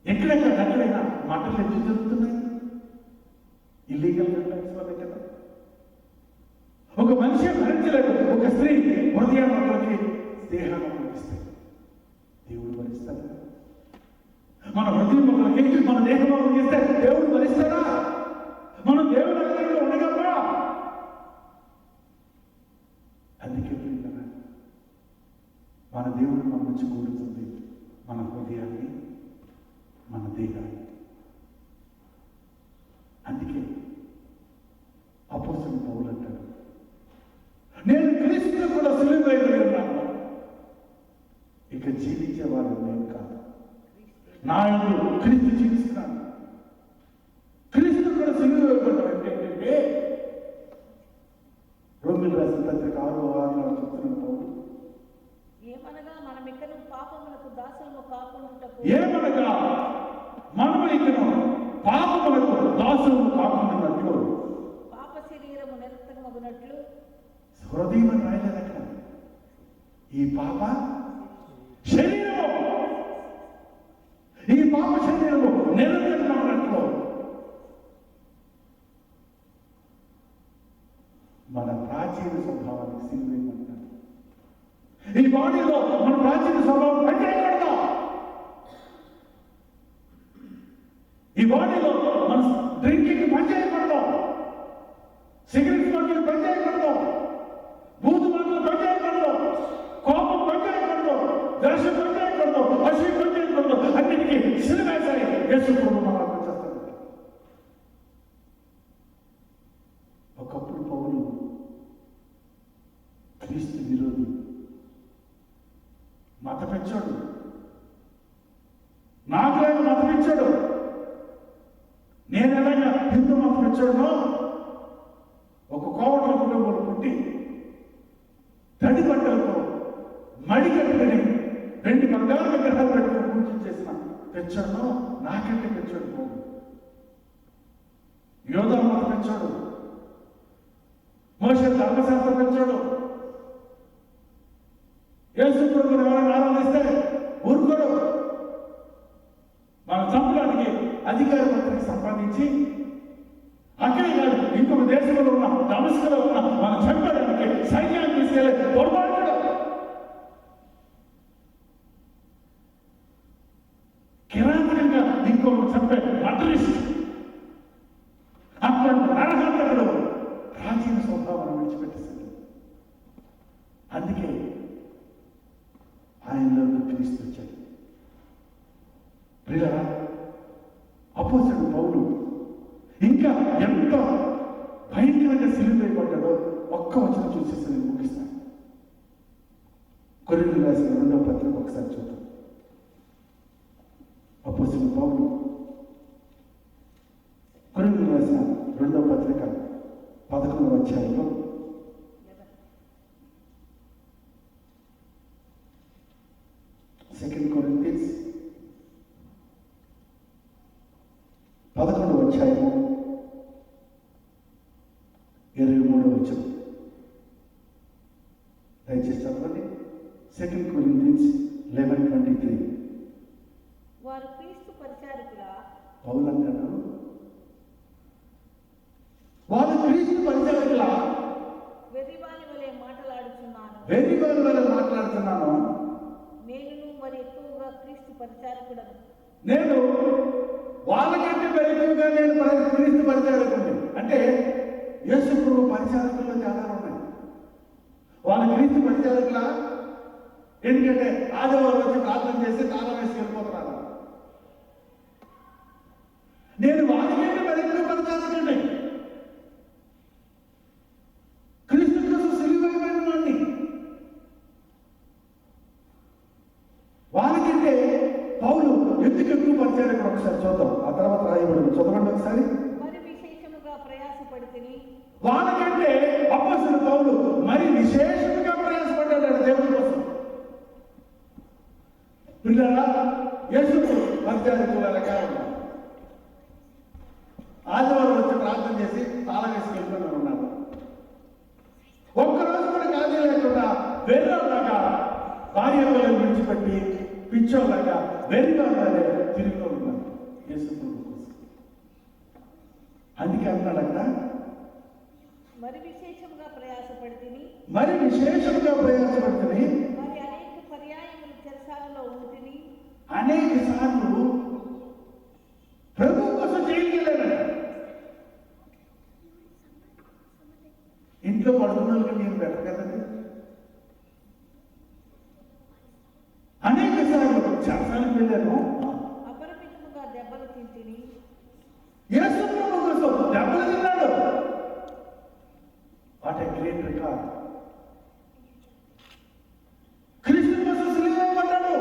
ఎక్కడైనా మాటలు ఎందుకు జరుగుతున్నాయి? ఇల్లీగల్ కంటాక్ట్స్ వల్ల కదా. ఒక మనిషి భరించలేడు, ఒక స్త్రీ హృదయాన్ని ఒకరికి దేహాన్ని ఒకరికి ఇస్తే దేవుడు భరిస్తాడు. మన హృదయం ఒకరికి మన దేహం ఒకరికి ఇస్తే దేవుడు భరిస్తాడా? మనం దేవుడు దగ్గర ఉండగలరా? అందుకే మన దేవుడు మన నుంచి కోరుతుంది మన హృదయాన్ని, మన దేహాన్ని. అందుకే అపోస్తలుడైన పౌలు అంటాడు, నేను క్రీస్తు కూడా సిలువపై ఉన్నాను, ఇక జీవించేవాడు నేను కాదు, నా యందు క్రీస్తు జీవిస్తున్నాను. క్రీస్తు కూడా సిలువపై అంటే ఏంటంటే, రోమీయులకు రాసిన పత్రిక 6:6 చెప్తున్నాను పౌలు, ఏమనగా మనం ఇక్కడ పాపములకు దాసులము కాకుండాటకు, ఏమనగా మనము ఇక్కడ పాపములకు దాసులము కాకుండానట్లు, పాప శరీరము నిరర్థకమగునట్లు, హృదయం అని రాయలేదు అక్కడ, ఈ పాప శరీరము, ఈ పాప శరీరము నిరర్థకమగునట్లు మన ప్రాచీన స్వభావానికి సిలువేయమంటారు. ఈ బాడీలో మన ప్రాచీన స్వభావం పనిచేయకూడదు. ఈ బాడీలో మన డ్రింకింగ్ పనిచేయకూడదు, సిగరెట్ స్మోకింగ్ పనిచేయకూడదు, బూతు మాటలు పనిచేయకూడదు, కోపం పనిచేయకూడదు, ద్వేషం పనిచేయకూడదు, అసూయ పనిచేయకూడదు. అన్నిటికీ సిలువేశాయి యేసు ప్రభువు మనం చేస్తాడు. ఒకప్పుడు పౌలు క్రీస్తు విరోధి, పిచ్చోడు, నాకు లేక మత పిచ్చాడు. నేను ఎలాగా హిందూ మత పిచ్చాడునో, ఒక కోవట్ల కుటుంబంలో పుట్టి తడి బట్టలతో మడి కట్టుకుని 2 బంగారు విగ్రహాలు పెట్టుకుని పూజ చేసిన పిచ్చాడునో నాకంటే పిచ్చాడు పోదు. యోధా మత పిచ్చాడు, మోషే ధర్మశాస్త్రం పెంచాడు. యేసు ప్రభువుని ఎవరైనా ఆరాధిస్తే ఊరుకోడు. మన చంపడానికి అధికార పత్రిక సంపాదించి అక్కడే కాదు ఇంకొక దేశంలో ఉన్న దమస్కులో ఉన్న మన చంపడానికి సైన్యాన్ని తీసుకెళ్ళి పొరపాటు. కిరాతకంగా ఇంకొక చంపే మటరిస్ట్, అటువంటి నరహంతకుడు ప్రాచీన స్వభావాన్ని విడిచిపెట్టేశాడు. అందుకే ఆయనలో క్రీస్తు వచ్చాడు. ప్రియులారా, అపోస్తలుడు పౌలు ఇంకా ఎంత భయంకరంగా సిలువైపడ్డాడో ఒక్క వచనం చూసేసి నేను ముగిస్తాను. కొరింథీయులకు రాసిన 2వ పత్రిక ఒకసారి చూద్దాం. అపోస్తలుడు పౌలు కొరింథీయులకు రాసిన 2వ పత్రిక 11వ అధ్యాయంలో 2 Corinthians 11వ అధ్యాయము 23వ వచనం. దయచేసి చదవండి. 2 Corinthians 11:23. వారు క్రీస్తు పరిచారకులా? పౌలు అంటాడు, వారు క్రీస్తు పరిచారకులా? వెర్రివాని వలె మాట్లాడుచున్నాను. వెర్రివాని వలె మాట్లాడుతున్నాను. నేను మరి ఎక్కువగా క్రీస్తు పరిచారకుడను. నేను వాళ్ళకంటే మరి ఎక్కువగా నేను క్రీస్తు పరిచారకుడిని. అంటే యేసు ప్రభు పరిచారకుల్లో చాలా ఉన్నాయి. వాళ్ళ క్రీస్తు పరిచారకులా? ఎందుకంటే ఆదివారం వచ్చి ప్రార్థన చేసి తాళం వేసి వెళ్ళిపోతున్నారు. నేను వాళ్ళకంటే మరి ఎక్కువ పరిచారకుడిని. క్రీస్తు కోసం సిలువైపోయిన వాడిని. వాళ్ళకంటే పౌలు ఎందుకు ఎక్కువ పరిచారకుడు ఒకసారి చూద్దాం. ఆ తర్వాత రాయబడింది, చదవండి ఒకసారి. మరి విశేషముగా ప్రయాసపడితిని. వాళ్ళకంటే అపోస్తలుడు పౌలు మరి విశేషంగా ప్రయాసపడ్డాడు దేవుడి కోసం. పిల్లరా, యేసు పరిచారకుల రకాలు ఆదివారం వచ్చి ప్రార్థన చేసి తాళం వేసి వెళ్ళిపోయి ఉన్నారు. ఒక్కరోజు కూడా ఖాళీ లేకుండా వెర్రలాగా భార్య పిల్లలు విడిచిపెట్టి పిచ్చోలాగా వెర్రివాళ్ళే తిరుగుతూ ఉన్నారు యేసు ప్రభు కోసం. అందుకే అన్నాడట, మరి విశేషంగా ప్రయాసపడితిని. మరి విశేషంగా ప్రయాసపడితిని. మరి అనేక పర్యాయములు చెరసాలలో ఉంటిని. అనేక సార్లు ప్రభు కోసం చేయగలేదట. ఇంట్లో పడుకున్న నేను బెటర్ కదండి. అనేక సార్లు చెరసాలకు వెళ్ళాను. అపరిమితముగా దెబ్బలు తింటిని. యేసు ప్రభు కోసం దెబ్బలు తిన్నాడు. What a great record. క్రీస్తు కోసం సిలువైపడ్డాడు,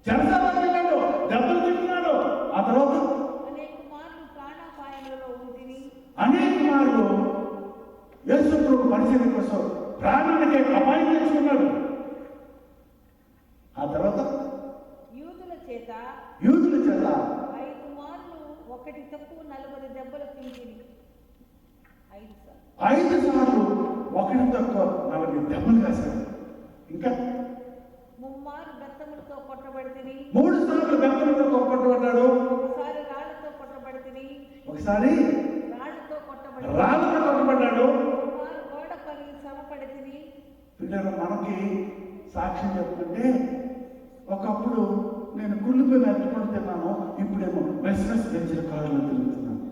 చెరసాలకు వెళ్ళాడు, దెబ్బలు తింటున్నాడు. ఆ తర్వాత అనేక మార్లు ప్రాణాపాయములలో ఉంటిని. అనేక మార్లు యేసు ప్రభు పరిచయం కోసం ప్రాణానికి అపాయం తెచ్చుకున్నాడు. ఆ తర్వాత యూదుల చేత 5 మార్లు ఒకటి తక్కువ 40 దెబ్బలు తింటిని. 5 సార్లు ఒకటి తక్కువ 40 దెబ్బలు కాశాడు. ఇంకా 3 మార్లు బెత్తములతో కొట్టబడితిని. 3 సార్లు బెత్తములతో కొట్టబడ్డాడు. ఒకసారి రాళ్లతో కొట్టబడితిని. ఒకసారి రాళ్లతో కొట్టబడ్డాడు. గోడ పగిలి శ్రమపడితిని. పిల్లలు మనకి సాక్ష్యం చెప్పుకుంటే, ఒకప్పుడు నేను కుళ్ళిపోయి నడుచుకొని తిన్నాను, ఇప్పుడేమో బిజినెస్ వెంచర్ కారులో తిరుగుతున్నాను.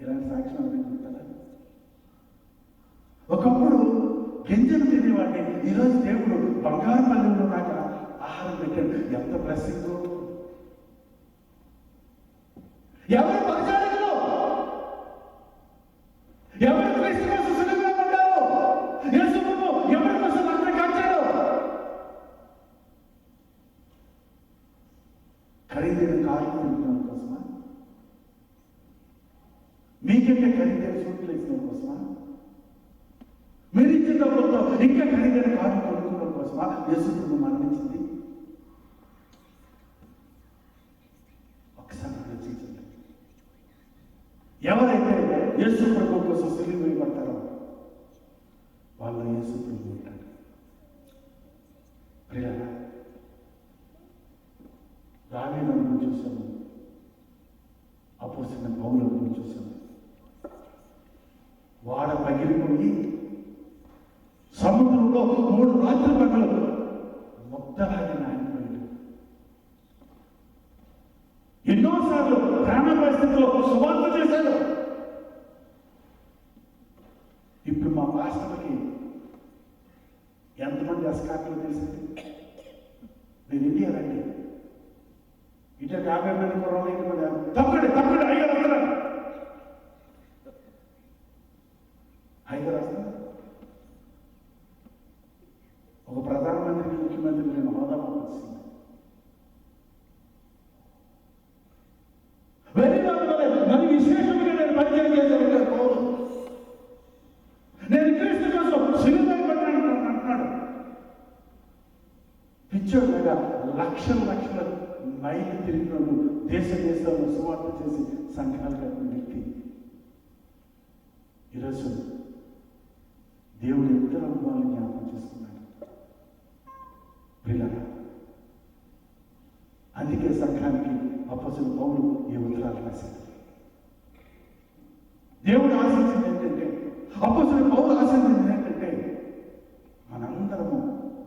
ఇలాంటి సాక్ష్యం అనుకుంటారా? ఒకప్పుడు గింజలు తినేవాడిని, ఈరోజు దేవుడు బంగారు పల్లెల్లో నాకు ఆహారం పెట్టాడు. ఎంత బ్లెస్సింగ్. ఎవరు పరిచారకులు? ఎవరు క్రీస్తు కోసం సిలువలో పడ్డారు? యేసు ప్రభు ఎవరి కోసం రక్తం కార్చాడు? మీకంటే ఖరీదైన సూట్లు వేసిన కోసమా? మీరు ఇచ్చిన డబ్బులతో ఇంకా ఖరీదైన కారు కొనుక్కున్న కోసమా యేసు ప్రభు మరణించింది? ఒకసారి ఆలోచించండి. ఎవరైతే యేసు ప్రభు కోసం సిలువ వేయబడతారో వాళ్ళ యేసు ప్రభు ఉంటాడు. ప్రియులారా, దావీదును చూసాము, అపోస్తలుడైన పౌలును చూసాము. వాడ పగిలిపోయి సముద్రంలో 3 రాత్రి పగలు ముద్దలాగా నానిపోయాడు. ఎన్నోసార్లు ప్రాణ పరిస్థితిలో సువార్త చేశాడు. ఇప్పుడు మా పాస్టర్కి ఎంతమంది అస్కార్లు తెలిసింది? మీరు ఇండియా రండి, ఇట్లా 50 మంది కుర్రాలు తప్పకండి తప్పకండి ఐదు వస్తున్నారు, ఐదు వస్తున్నారు. ఒక ప్రధానమంత్రికి ముఖ్యమంత్రికి నేను హోదా వచ్చింది. మరి విశేషంగా నేను పరిచయం చేశాను. పౌలు నేను క్రీస్తు కోసం సిలువ వేయబడ్డాను అంటున్నాడు. పిచ్చోడుగా లక్షల మైలు తిరిగినోడు, దేశాల్లో సువార్త చేసి సంఘాలు కట్టిన వ్యక్తి ఈరోజు దేవుడు ఇద్దరు అనుభవాలను జ్ఞాపకం చేసుకున్నాడు. పిల్లరా, అందుకే సంఘానికి అపోస్తలుడైన పౌలు ఈ ఉత్తరాలు రాశాడు. దేవుడు ఆశించింది ఏంటంటే, అపోస్తలుడైన పౌలు ఆశించింది ఏంటంటే, మనందరము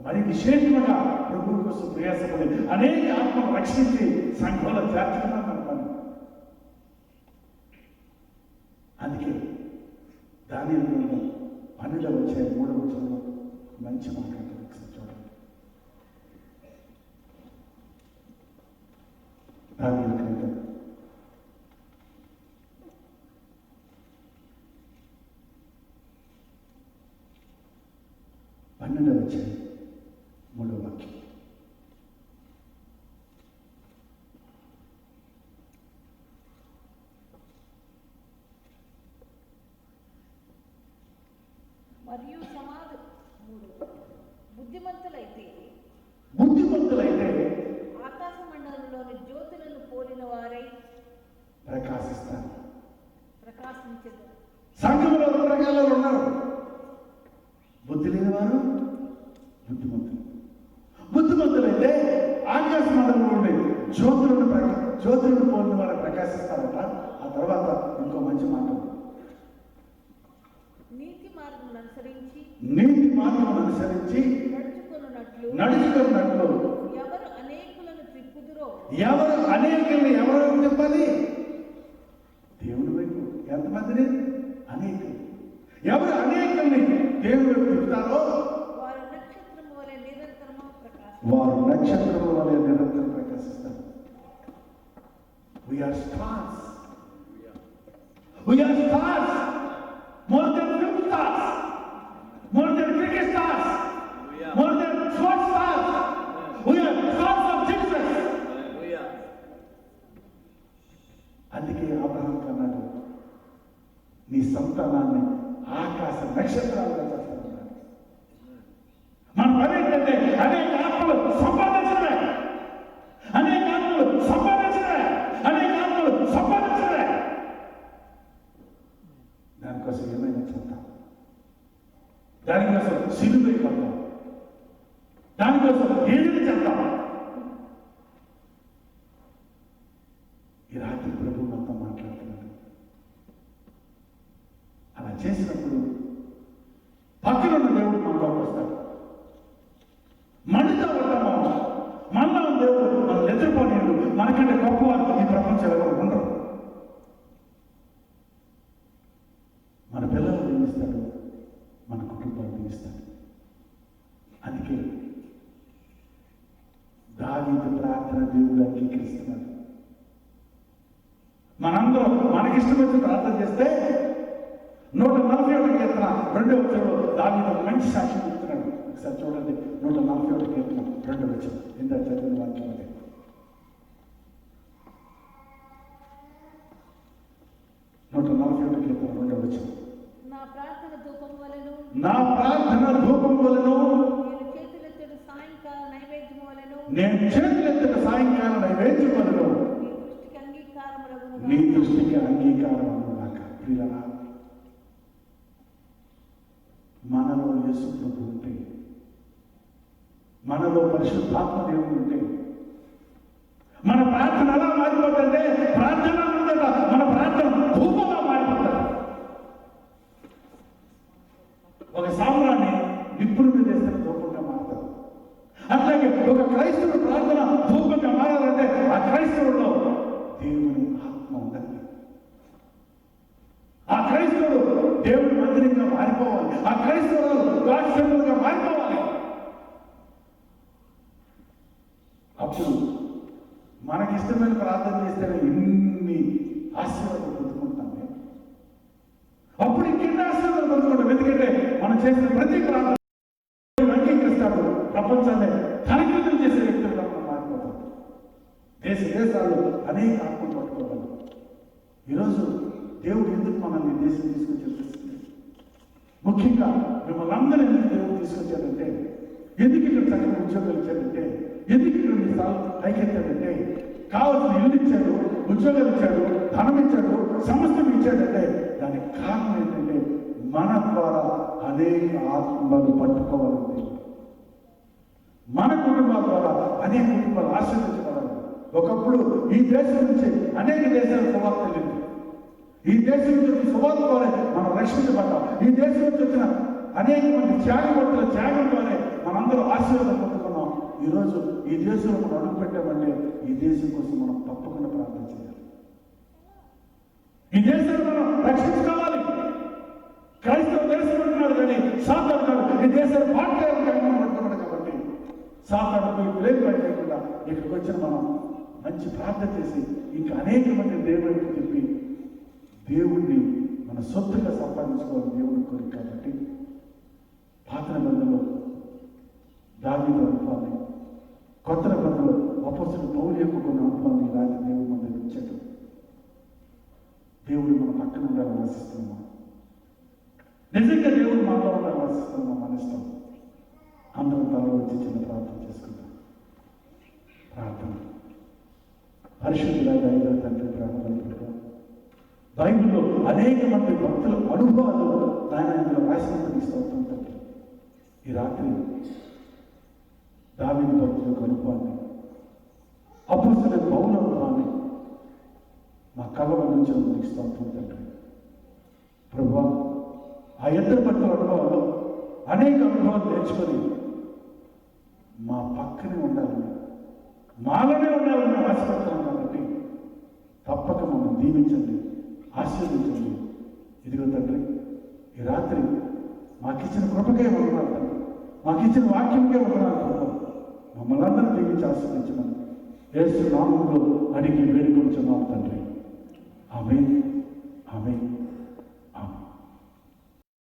మరి విశేషంగా ప్రభువు కోసం ప్రయాసపడి అనేక ఆత్మను రక్షించి సంఘంలో చేర్చడం మన పని. అందుకే దానియేలు 12వ అధ్యాయం 3వ వచనంలో మంచి మాట్లాడారు. ఒకసారి చూడండి. దానియేలు గ్రంథం 12వ అధ్యాయం 3వ వాక్యం. మరియు సమాధి 3 బుద్ధిమంతులైతే ఆకాశ మండలంలోని జ్యోతులను పోలిన వారై ప్రకాశిస్తారు. ప్రకాశించదు. సంఘంలో 2 రకాలు ఉన్నారు. బుద్ధి లేని వారు, బుద్ధిమంతులైతే ఆకాశ మండలంలోని జ్యోతులను పోలిన వారు ప్రకాశిస్తారట. ఆ తర్వాత ఇంకో మంచి మాట, నీతి మార్గం అనుసరించి నడుచుకున్నట్లు ఎవరు అనేకులను తిప్పుదురో, ఎవరు తిప్పాలి? దేవుని వైపు. ఎంతమందిని? అనేకులు. ఎవరు అనేకుల్ని దేవుని వైపు తిప్పుతారో వారు నక్షత్రము వలె నిరంతరం ప్రకాశిస్తారు. We are stars. More than film stars, more than cricket stars, more than sports stars. We are stars of Jesus. అందుకే అబ్రహాం అన్నాడు, నీ సంతానాన్ని ఆకాశ నక్షత్రాలుగా చేస్తానన్నాడు. మన పని ఏంటంటే అనేక ఆత్మలు సంపాదించడమే. దానికోసం ఏమైనా చేద్దాం, దానికోసం సిలువై పడతాం, దానికోసం ఏదైనా చేద్దాం. ఈ రాత్రి ప్రభు మనతో మాట్లాడుతున్నాడు. అలా చేసినప్పుడు పక్కన ఉన్న దేవుడు మనలోకి వస్తాడు. మనితో ఉంటాము, మనలో ఉన్న దేవుడు మన నిద్రపోనీయుడు, మనకంటే గొప్పవారు ఈ ప్రపంచంలో ఉండరు. మన పిల్లలు దీవిస్తాడు, మన కుటుంబాలు దీవిస్తాడు. అందుకే దావీదు ప్రార్థన దేవుడు అంగీకరిస్తున్నాడు. మనందరం మనకిష్టమైన ప్రార్థన చేస్తే 141 కీర్తన 2వ వచనంలో దావీదు ఒక మంచి సాక్ష్యం చెప్తున్నాడు. ఒకసారి చూడండి. 141 కీర్తన 2వ వచనం. ఇంత చదివిన వాక్యం అదే. 141 2వ వచనం. నా ప్రార్థన ధూపం వలెను నా ప్రార్థన ధూపం వలెను నేను చేతులెత్తుట సాయంకాల నైవేద్యం వలెను నేను చేతులెత్తిన సాయంకాల నైవేద్యం వలెను నీ దృష్టికి అంగీకారం నీ దృష్టికి రగును అంగీకారం అగుగాక. ప్రియులారా, మనలో యేసు ప్రభు ఉంటే, మనలో పరిశుద్ధాత్మ దేవుడు ఉంటే మన ప్రార్థన ఎలా మారిపోతుందంటే ప్రార్థన ఉందట, మన ప్రార్థన ధూపంగా మారిపోతుంది. ఒక సామ్రాన్ని నిప్పుల మీద వేస్తే ధూపంగా మారుతుంది. అట్లాగే ఒక క్రైస్తవుడు ప్రార్థన ధూపంగా మారాలంటే ఆ క్రైస్తవుల్లో దేవుని ఆత్మ ఉండాలి. ఆ క్రైస్తవుడు దేవుని మందిరంగా మారిపోవాలి. ఆ క్రైస్తవుడు గాడ్సెంబుల్గా మారిపోవాలి. అప్పుడు మనకిష్టమైన ప్రార్థన చేస్తేనే ఇన్ని ఆశీర్వాదాలు పొందుకుంటామే. అప్పుడు ఇంకెన్ని ఆశీర్వాదాలు పొందుకుంటాం. ఎందుకంటే మనం చేసిన ప్రతి ప్రార్థన అంగీకరిస్తాడు. ప్రపంచాన్ని తనకితం చేసే వ్యక్తులుగా మనం మారిపోతాం. దేశాలు అనేక ఆత్మలు పట్టుకోగలం. ఈరోజు దేవుడు ఎందుకు మనల్ని దేశం తీసుకొచ్చి చూపిస్తుంది? ముఖ్యంగా మిమ్మల్ని అందరూ ఎందుకు దేవుడు తీసుకొచ్చాడంటే, ఎందుకు ఇక్కడ చక్కగా ఉద్యోగాలు ఇచ్చాడంటే, ఎందుకు ఇక్కడ మీ స్థానం పైకెత్తాడంటే, కావాల్సిన ఇల్లు ఇచ్చాడు, ఉద్యోగాలు ఇచ్చాడు, ధనం ఇచ్చాడు, సమస్తం ఇచ్చాడంటే దానికి కారణం ఏంటంటే మన ద్వారా అనేక ఆత్మలు పట్టుకోవాలంటే, మన కుటుంబాల ద్వారా అనేక కుటుంబాలు ఆశీర్వదించబడాలి. ఒకప్పుడు ఈ దేశం నుంచి అనేక దేశాలకు సువార్త వెళ్ళింది. ఈ దేశం నుంచి వచ్చిన సువార్త ద్వారా మనం రక్షించబడ్డాం. ఈ దేశం నుంచి వచ్చిన అనేక మంది త్యాగపడుతున్న త్యాగం ద్వారా మనందరూ ఆశీర్వాదం పొందుకున్నాం. ఈరోజు ఈ దేశంలో మనం అడుగు పెట్టామంటే ఈ దేశం కోసం మనం తప్పకుండా ప్రార్థన చేయాలి. ఈ దేశాన్ని మనం రక్షించుకోవాలి. క్రైస్తవ దేశం అంటున్నాడు కానీ సాతాను ఈ దేశాన్ని పాఠశాలను పట్టుకున్నాడు. కాబట్టి సాతాను బ్రేక్ చేయకుండా ఇక్కడికి వచ్చిన మనం మంచి ప్రార్థన చేసి ఇంకా అనేక మంది దేవుడికి చెప్పి దేవుణ్ణి మన సొత్తుగా సంపాదించుకోవాలి దేవుని కోరిక. కాబట్టి పాత నిబంధనలో దావీదు అనుభవాన్ని, కొత్త నిబంధనలో అపొస్తలుడు పౌలు యొక్క కొన్ని అనుభవాన్ని రాత్రి దేవుడు మన దగ్గర ఇచ్చాడు. దేవుడు మన పక్కన ఉండాలని ఆశిస్తున్నాం. నిజంగా దేవుడు మనలో ఉండాలని ఆశిస్తున్నాం. మన ఇష్టం. అందరం తలలో వచ్చి చిన్న ప్రార్థన చేసుకుంటాం. ప్రార్థన. పరిశుద్ధులైన ఐదవ తండ్రి, ప్రేమగల బైబిల్లో అనేక మంది భక్తుల అనుభవాలు ఆయన రాసినట్టు స్తోత్రం తండ్రి. ఈ రాత్రి దావీదు భక్తుల యొక్క అనుభవాన్ని, అపొస్తలుడైన పౌలు అనుభవాన్ని మా కళ్ళ నుంచి నీకు స్తోత్రం తండ్రి. ప్రభువా, ఆ ఇద్దరు భక్తుల అనుభవాలు అనేక అనుభవాలు నేర్చుకొని మా పక్కనే ఉండాలని, మాలోనే ఉండాలని మేము ఆశపడుతున్నాం. కాబట్టి తప్పక మమ్మల్ని దీవించండి, ఆశీర్వదించండి. ఇదిగో తండ్రి, ఈ రాత్రి మాకిచ్చిన కృపకే వందనాలు తండ్రి, మాకిచ్చిన వాక్యంకే వందనాలు ప్రభు. మమ్మల్ని అందరూ దీవించి ఆశీర్వదించమని యేసు నామములో అడిగి వేడుకొంచున్నాం తండ్రి. ఆమేన్, ఆమేన్.